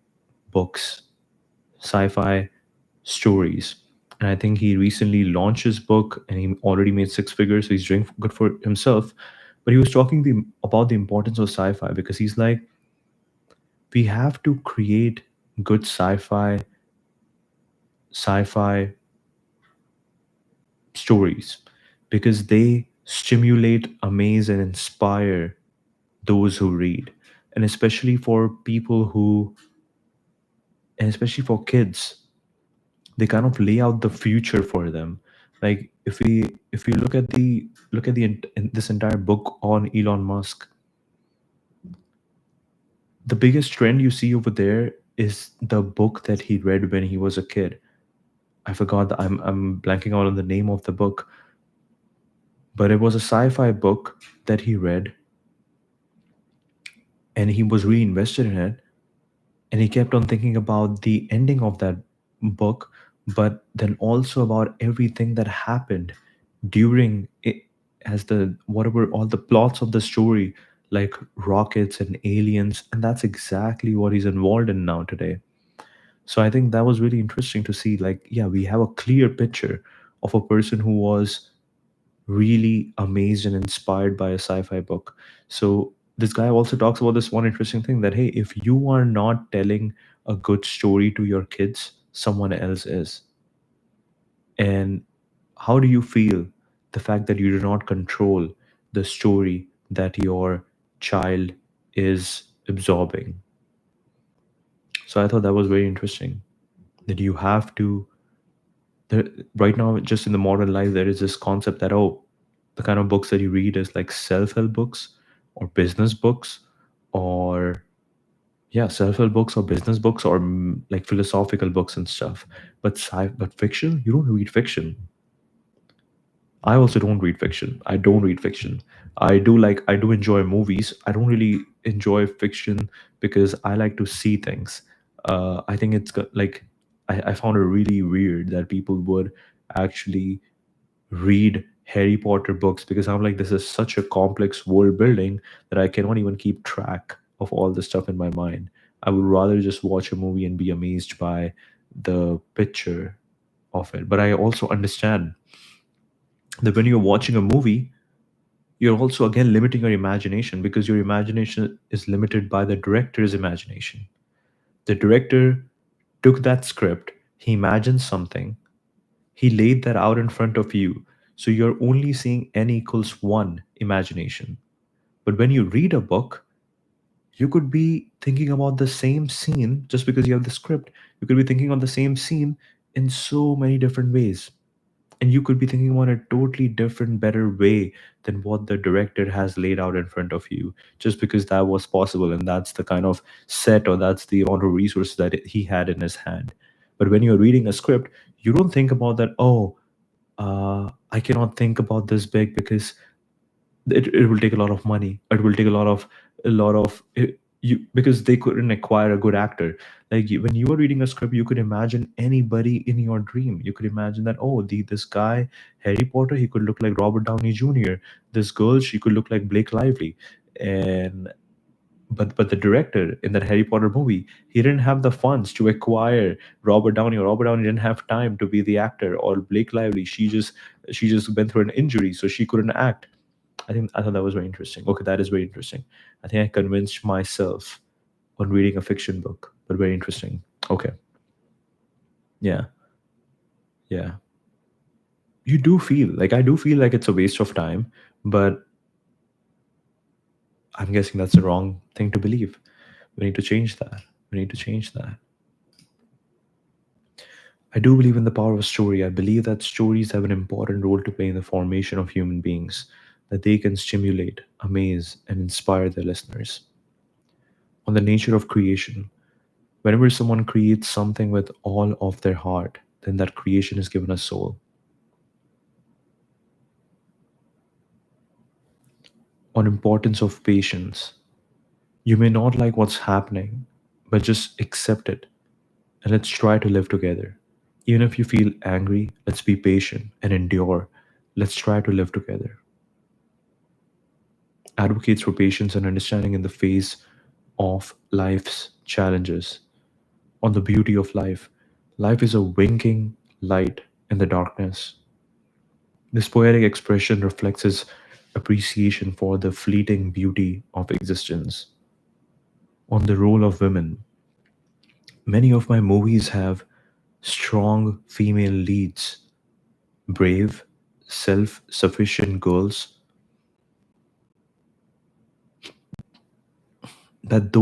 books, sci-fi stories. And I think he recently launched his book and he already made six figures, so he's doing good for himself. But he was talking about the importance of sci-fi because he's like, we have to create good sci-fi stories because they stimulate, amaze, and inspire those who read. And especially for people who, and especially for kids, they kind of lay out the future for them. Like if we look at in this entire book on Elon Musk, the biggest trend you see over there is the book that he read when he was a kid. I forgot that I'm blanking out on the name of the book, but it was a sci-fi book that he read and he was really invested in it, and he kept on thinking about the ending of that book, but then also about everything that happened during it, as the whatever all the plots of the story, like rockets and aliens, and that's exactly what he's involved in now today. So I think that was really interesting to see, like, yeah, we have a clear picture of a person who was really amazed and inspired by a sci-fi book. So this guy also talks about this one interesting thing, that hey, if you are not telling a good story to your kids, someone else is. And how do you feel the fact that you do not control the story that your child is absorbing? So I thought that was very interesting, that you have to there, right now, just in the modern life, there is this concept that, oh, the kind of books that you read is like self-help books or business books, or yeah, self-help books or business books, or like philosophical books and stuff. But fiction, you don't read fiction. I also don't read fiction. I don't read fiction. I do enjoy movies. I don't really enjoy fiction because I like to see things. I think like I found it really weird that people would actually read Harry Potter books, because I'm like, this is such a complex world building that I cannot even keep track of all the stuff in my mind. I would rather just watch a movie and be amazed by the picture of it. But I also understand that when you're watching a movie, you're also again limiting your imagination because your imagination is limited by the director's imagination. The director took that script, he imagined something, he laid that out in front of you. So you're only seeing n equals 1 imagination. But when you read a book, you could be thinking about the same scene just because you have the script. You could be thinking on the same scene in so many different ways. And you could be thinking about a totally different, better way than what the director has laid out in front of you, just because that was possible. And that's the kind of set or that's the amount of resources that he had in his hand. But when you're reading a script, you don't think about that, oh, I cannot think about this big because it will take a lot of money. It will take a lot of you because they couldn't acquire a good actor. Like when you were reading a script, you could imagine anybody in your dream. You could imagine that, oh, this guy Harry Potter, he could look like Robert Downey Jr. This girl, she could look like Blake Lively. And but the director in that Harry Potter movie, he didn't have the funds to acquire Robert Downey, or Robert Downey didn't have time to be the actor, or Blake Lively, she just went through an injury, so she couldn't act. I thought that was very interesting. Okay, that is very interesting. I think I convinced myself on reading a fiction book, but very interesting. Okay, yeah, yeah. You do feel like I do feel like it's a waste of time, but I'm guessing that's the wrong thing to believe. We need to change that. We need to change that. I do believe in the power of story. I believe that stories have an important role to play in the formation of human beings, that they can stimulate, amaze, and inspire their listeners. On the nature of creation, whenever someone creates something with all of their heart, then that creation is given a soul. On importance of patience, you may not like what's happening, but just accept it and let's try to live together. Even if you feel angry, let's be patient and endure. Let's try to live together. Advocates for patience and understanding in the face of life's challenges. On the beauty of life, life is a winking light in the darkness. This poetic expression reflects his appreciation for the fleeting beauty of existence. On the role of women, many of my movies have strong female leads, brave, self sufficient girls that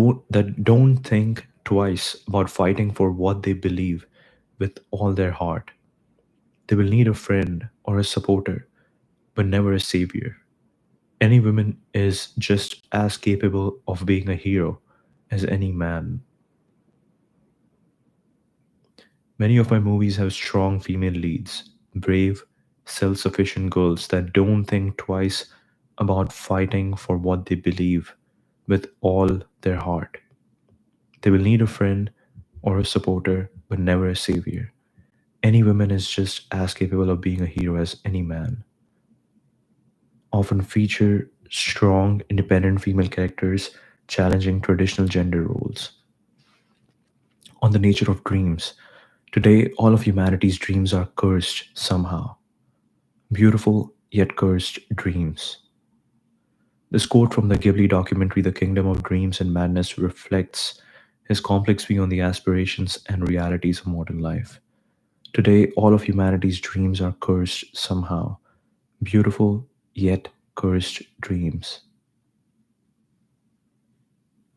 don't think twice about fighting for what they believe with all their heart. They will need a friend or a supporter, but never a savior. Any woman is just as capable of being a hero as any man. Many of my movies have strong female leads, brave, self sufficient girls that don't think twice about fighting for what they believe with all their heart. They will need a friend or a supporter, but never a savior. Any woman is just as capable of being a hero as any man. Often feature strong, independent female characters challenging traditional gender roles. On the nature of dreams, today all of humanity's dreams are cursed somehow. Beautiful yet cursed dreams. This quote from the Ghibli documentary The Kingdom of Dreams and Madness reflects his complex view on the aspirations and realities of modern life. Today, all of humanity's dreams are cursed somehow. Beautiful yet cursed dreams.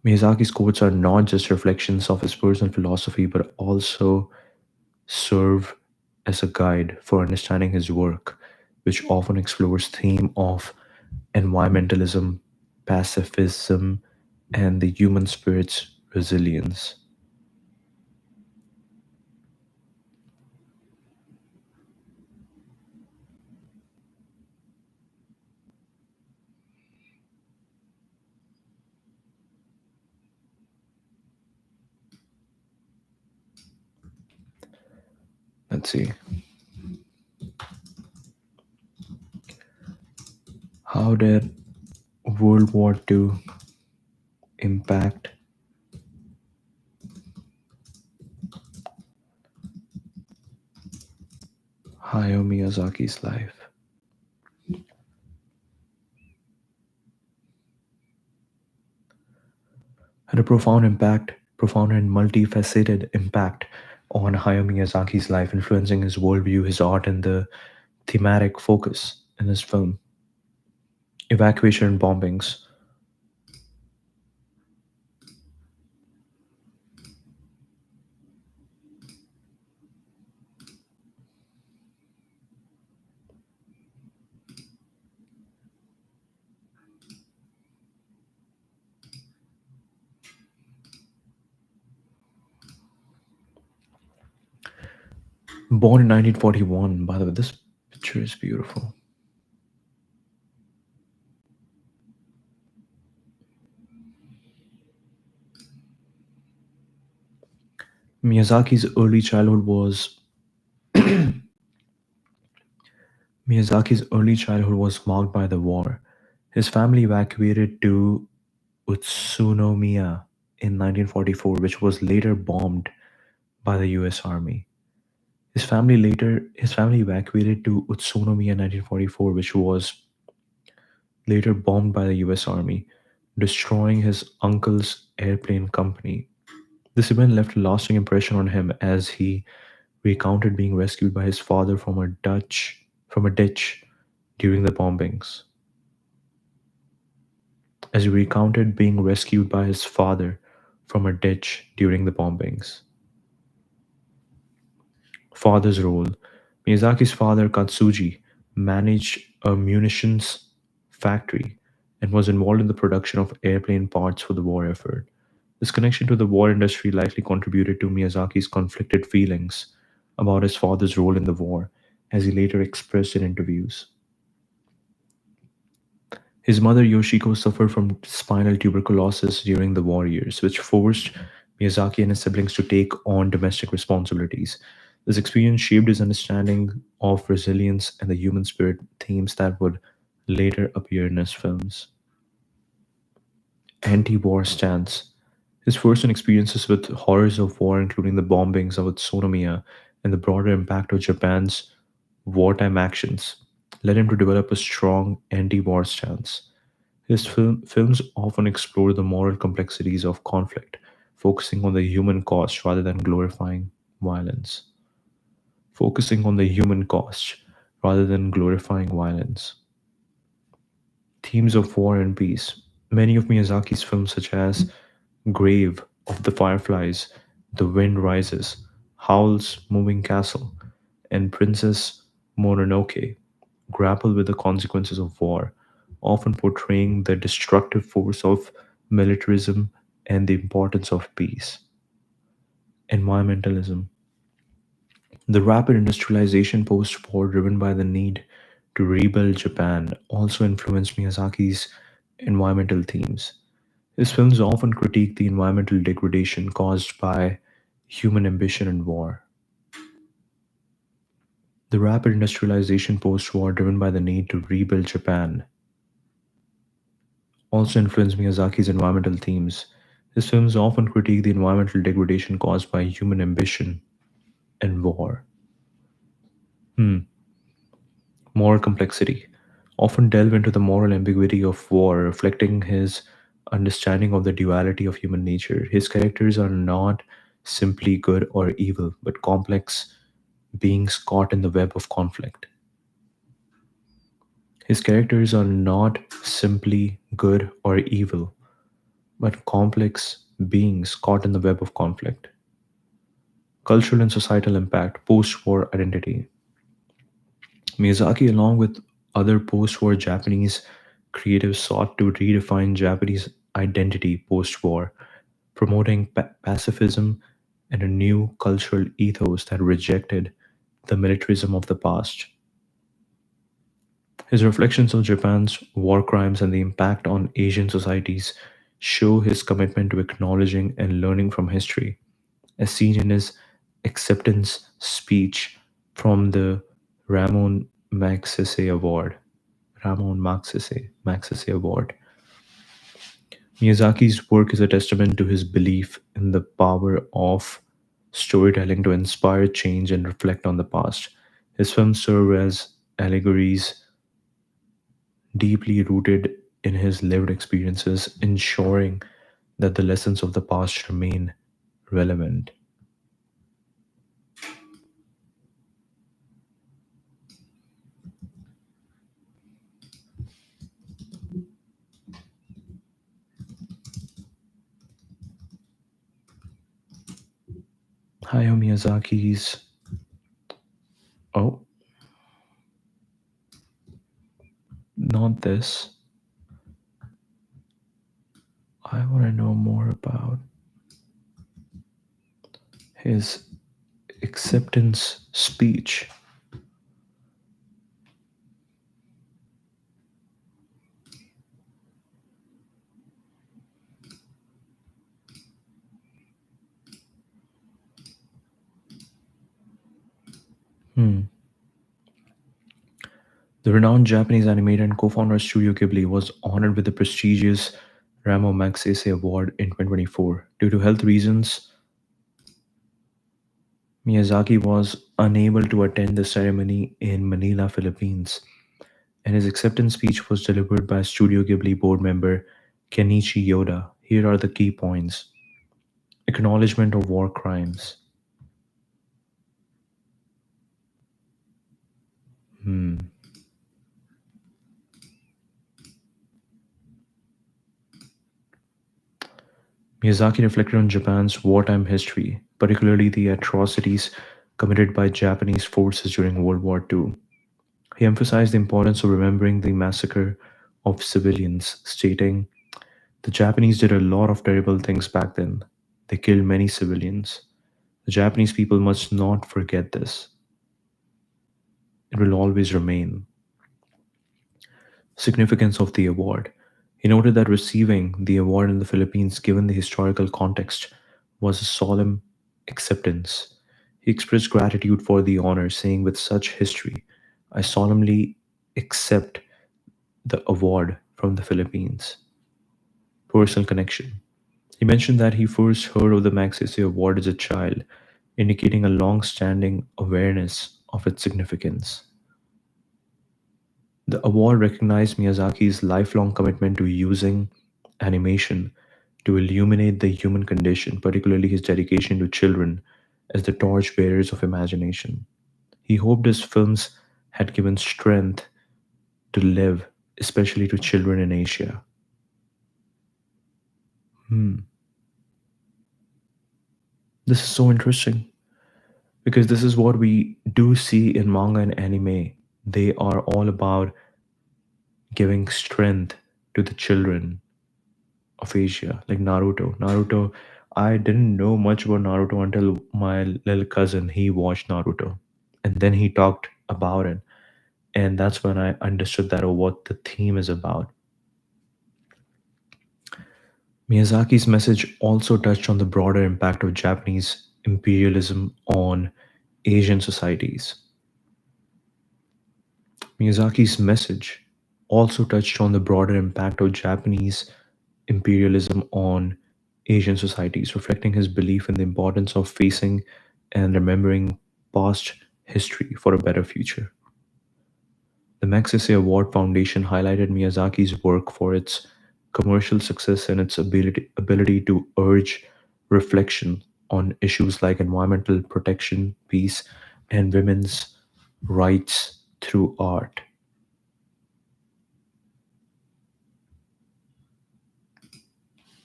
Miyazaki's quotes are not just reflections of his personal philosophy, but also serve as a guide for understanding his work, which often explores theme of environmentalism, pacifism, and the human spirit's resilience. Let's see. How did World War II impact Hayao Miyazaki's life had a profound and multifaceted impact on Hayao Miyazaki's life, influencing his worldview, his art, and the thematic focus in his film. Evacuation and bombings. Born in 1941, by the way, this picture is beautiful. Miyazaki's early childhood was Miyazaki's early childhood was marked by the war. His family evacuated to Utsunomiya in 1944, which was later bombed by the US Army. His family evacuated to Utsunomiya in 1944, which was later bombed by the US Army, destroying his uncle's airplane company. This event left a lasting impression on him as he recounted being rescued by his father from a ditch during the bombings. As he recounted being rescued by his father from a ditch during the bombings. Father's role. Miyazaki's father, Katsuji, managed a munitions factory and was involved in the production of airplane parts for the war effort. This connection to the war industry likely contributed to Miyazaki's conflicted feelings about his father's role in the war, as he later expressed in interviews. His mother Yoshiko suffered from spinal tuberculosis during the war years, which forced Miyazaki and his siblings to take on domestic responsibilities. This experience shaped his understanding of resilience and the human spirit, themes that would later appear in his films. Anti war stance. His first-hand experiences with horrors of war, including the bombings of Utsunomiya and the broader impact of Japan's wartime actions, led him to develop a strong anti war stance. His films often explore the moral complexities of conflict, focusing on the human cost rather than glorifying violence. Focusing on the human cost rather than glorifying violence. Themes of war and peace. Many of Miyazaki's films, such as Grave of the Fireflies, The Wind Rises, Howl's Moving Castle, and Princess Mononoke, grapple with the consequences of war, often portraying the destructive force of militarism and the importance of peace. Environmentalism. The rapid industrialization post war, driven by the need to rebuild Japan, also influenced Miyazaki's environmental themes. His films often critique the environmental degradation caused by human ambition and war. The rapid industrialization post war, driven by the need to rebuild Japan, also influenced Miyazaki's environmental themes. His films often critique the environmental degradation caused by human ambition and war. Hmm. Moral complexity. Often delve into the moral ambiguity of war, reflecting his understanding of the duality of human nature. His characters are not simply good or evil, but complex beings caught in the web of conflict. His characters are not simply good or evil, but complex beings caught in the web of conflict. Cultural and societal impact, post war identity. Miyazaki, along with other post war Japanese creatives, sought to redefine Japanese identity post war, promoting pacifism and a new cultural ethos that rejected the militarism of the past. His reflections on Japan's war crimes and the impact on Asian societies show his commitment to acknowledging and learning from history, as seen in his acceptance speech from the Ramon Magsaysay Award. Magsaysay Award. Miyazaki's work is a testament to his belief in the power of storytelling to inspire change and reflect on the past. His films serve as allegories deeply rooted in his lived experiences, ensuring that the lessons of the past remain relevant. Hayao Miyazaki's. Oh, not this. I want to know more about his acceptance speech. Hmm. The renowned Japanese animator and co-founder of Studio Ghibli was honored with the prestigious Ramo Magsaysay Award in 2024. Due to health reasons, Miyazaki was unable to attend the ceremony in Manila, Philippines, and his acceptance speech was delivered by Studio Ghibli board member Kenichi Yoda. Here are the key points. Acknowledgement of war crimes. Hmm. Miyazaki reflected on Japan's wartime history, particularly the atrocities committed by Japanese forces during World War II. He emphasized the importance of remembering the massacre of civilians, stating, "The Japanese did a lot of terrible things back then. They killed many civilians. The Japanese people must not forget this. It will always remain." Significance of the award. He noted that receiving the award in the Philippines, given the historical context, was a solemn acceptance. He expressed gratitude for the honor, saying, "With such history, I solemnly accept the award from the Philippines." Personal connection. He mentioned that he first heard of the Magsaysay Award as a child, indicating a long standing awareness of its significance. The award recognized Miyazaki's lifelong commitment to using animation to illuminate the human condition, particularly his dedication to children as the torchbearers of imagination. He hoped his films had given strength to live, especially to children in Asia. Hmm. This is so interesting because this is what we do see in manga and anime. They are all about giving strength to the children of Asia, like Naruto. Naruto, I didn't know much about Naruto until my little cousin he watched Naruto, and then he talked about it, and that's when I understood that what the theme is about. Miyazaki's message also touched on the broader impact of Japanese imperialism on Asian societies. Miyazaki's message also touched on the broader impact of Japanese imperialism on Asian societies, reflecting his belief in the importance of facing and remembering past history for a better future. The Magsaysay Award Foundation highlighted Miyazaki's work for its commercial success and its ability to urge reflection on issues like environmental protection, peace, and women's rights through art.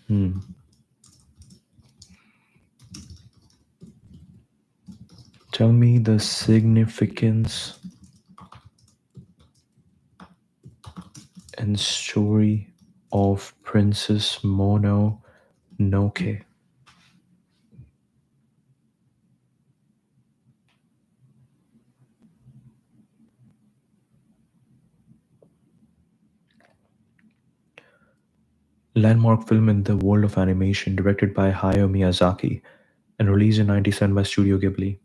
Hmm. Tell me the significance and story of Princess Mononoke. Landmark film in the world of animation, directed by Hayao Miyazaki and released in 1997 by Studio Ghibli.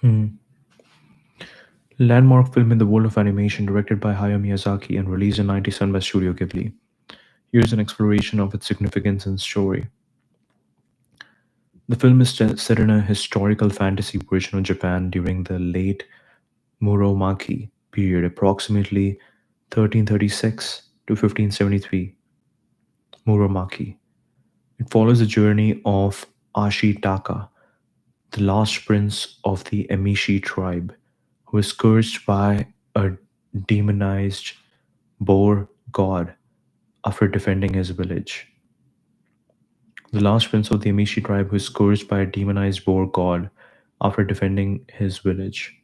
Hmm. Landmark film in the world of animation, directed by Hayao Miyazaki and released in 1997 by Studio Ghibli. Here's an exploration of its significance and story. The film is set in a historical fantasy version of Japan during the late Muromachi period, approximately 1336 to 1573. Muromachi. It follows the journey of Ashitaka, the last prince of the Emishi tribe, who is cursed by a demonized boar god after defending his village. The last prince of the Emishi tribe who is cursed by a demonized boar god after defending his village.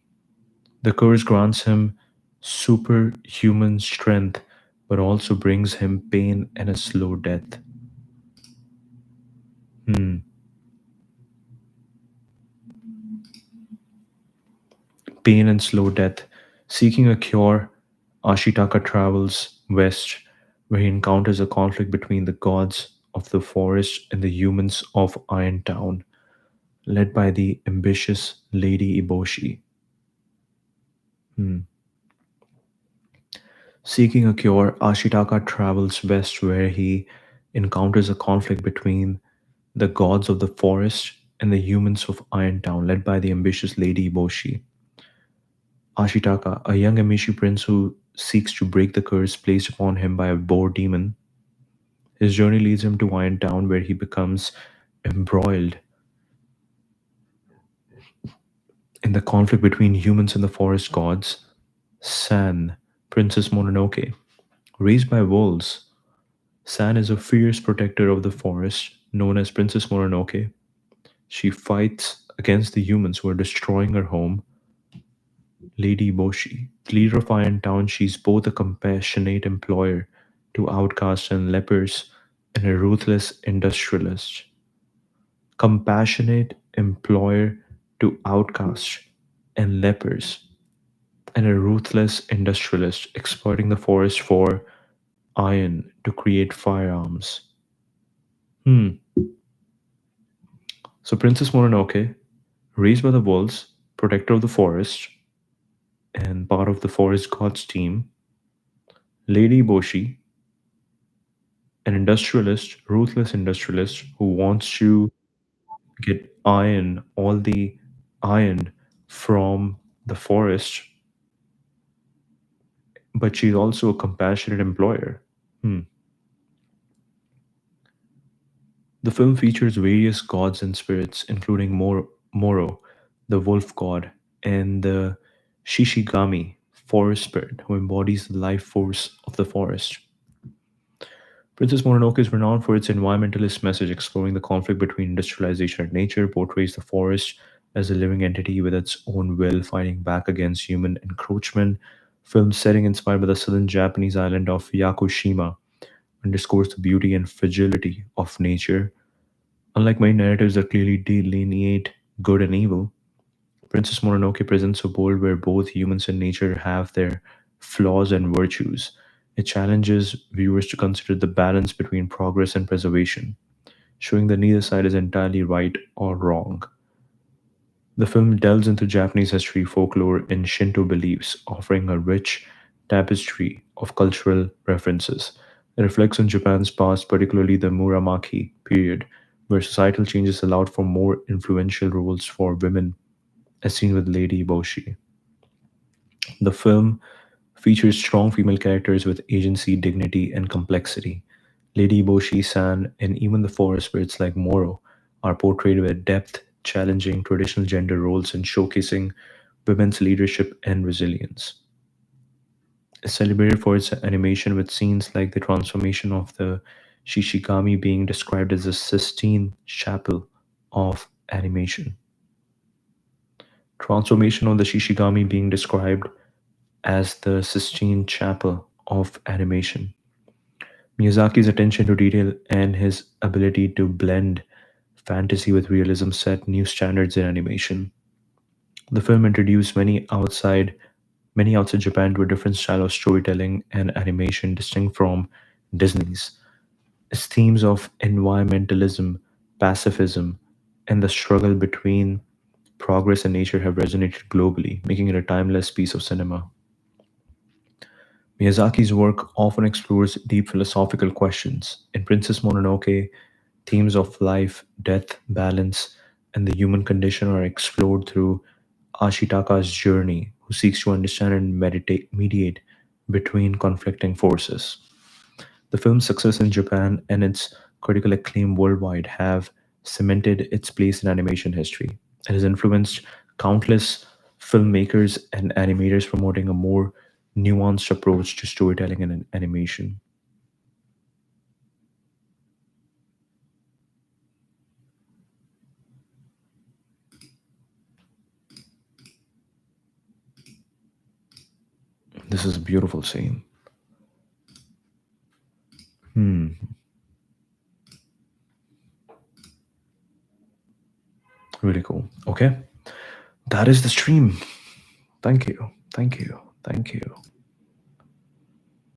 The curse grants him superhuman strength, but also brings him pain and a slow death. Hmm. Pain and slow death. Seeking a cure, Ashitaka travels west, where he encounters a conflict between the gods of the forest and the humans of Iron Town, led by the ambitious Lady Eboshi. Hmm. Seeking a cure, Ashitaka travels west, where he encounters a conflict between the gods of the forest and the humans of Iron Town, led by the ambitious Lady Eboshi. Ashitaka, a young Amishi prince who seeks to break the curse placed upon him by a boar demon. His journey leads him to Iron Town, where he becomes embroiled in the conflict between humans and the forest gods. San, Princess Mononoke. Raised by wolves, San is a fierce protector of the forest, known as Princess Mononoke. She fights against the humans who are destroying her home. Lady Boshi, the leader of Iron Town, she's both a compassionate employer to outcasts and lepers and a ruthless industrialist. Compassionate employer to outcasts and lepers and a ruthless industrialist exploiting the forest for iron to create firearms. Hmm. So Princess Mononoke, raised by the wolves, protector of the forest, and part of the forest god's team. Lady Boshi, an industrialist, ruthless industrialist who wants to get iron, all the iron from the forest, but she's also a compassionate employer. Hmm. The film features various gods and spirits, including Moro, the wolf god, and the Shishigami, forest spirit, who embodies the life force of the forest. Princess Mononoke is renowned for its environmentalist message, exploring the conflict between industrialization and nature, portrays the forest as a living entity with its own will, fighting back against human encroachment. Film setting inspired by the southern Japanese island of Yakushima underscores the beauty and fragility of nature. Unlike many narratives that clearly delineate good and evil, Princess Mononoke presents a world where both humans and nature have their flaws and virtues. It challenges viewers to consider the balance between progress and preservation, showing that neither side is entirely right or wrong. The film delves into Japanese history, folklore, and Shinto beliefs, offering a rich tapestry of cultural references. It reflects on Japan's past, particularly the Muramaki period, where societal changes allowed for more influential roles for women, as seen with Lady Boshi. The film features strong female characters with agency, dignity, and complexity. Lady Boshi San and even the forest spirits like Moro are portrayed with depth, challenging traditional gender roles and showcasing women's leadership and resilience. It's celebrated for its animation with scenes like the transformation of the Shishigami being described as a Sistine Chapel of animation. Transformation of the Shishigami being described as the Sistine Chapel of animation. Miyazaki's attention to detail and his ability to blend fantasy with realism set new standards in animation. The film introduced many outside Japan to a different style of storytelling and animation distinct from Disney's. Its themes of environmentalism, pacifism, and the struggle between progress, and nature have resonated globally, making it a timeless piece of cinema. Miyazaki's work often explores deep philosophical questions. In Princess Mononoke, themes of life, death, balance, and the human condition are explored through Ashitaka's journey, who seeks to understand and mediate between conflicting forces. The film's success in Japan and its critical acclaim worldwide have cemented its place in animation history. It has influenced countless filmmakers and animators, promoting a more nuanced approach to storytelling and animation. This is a beautiful scene. Hmm, really cool. Okay, that is the stream. Thank you. Thank you. Thank you.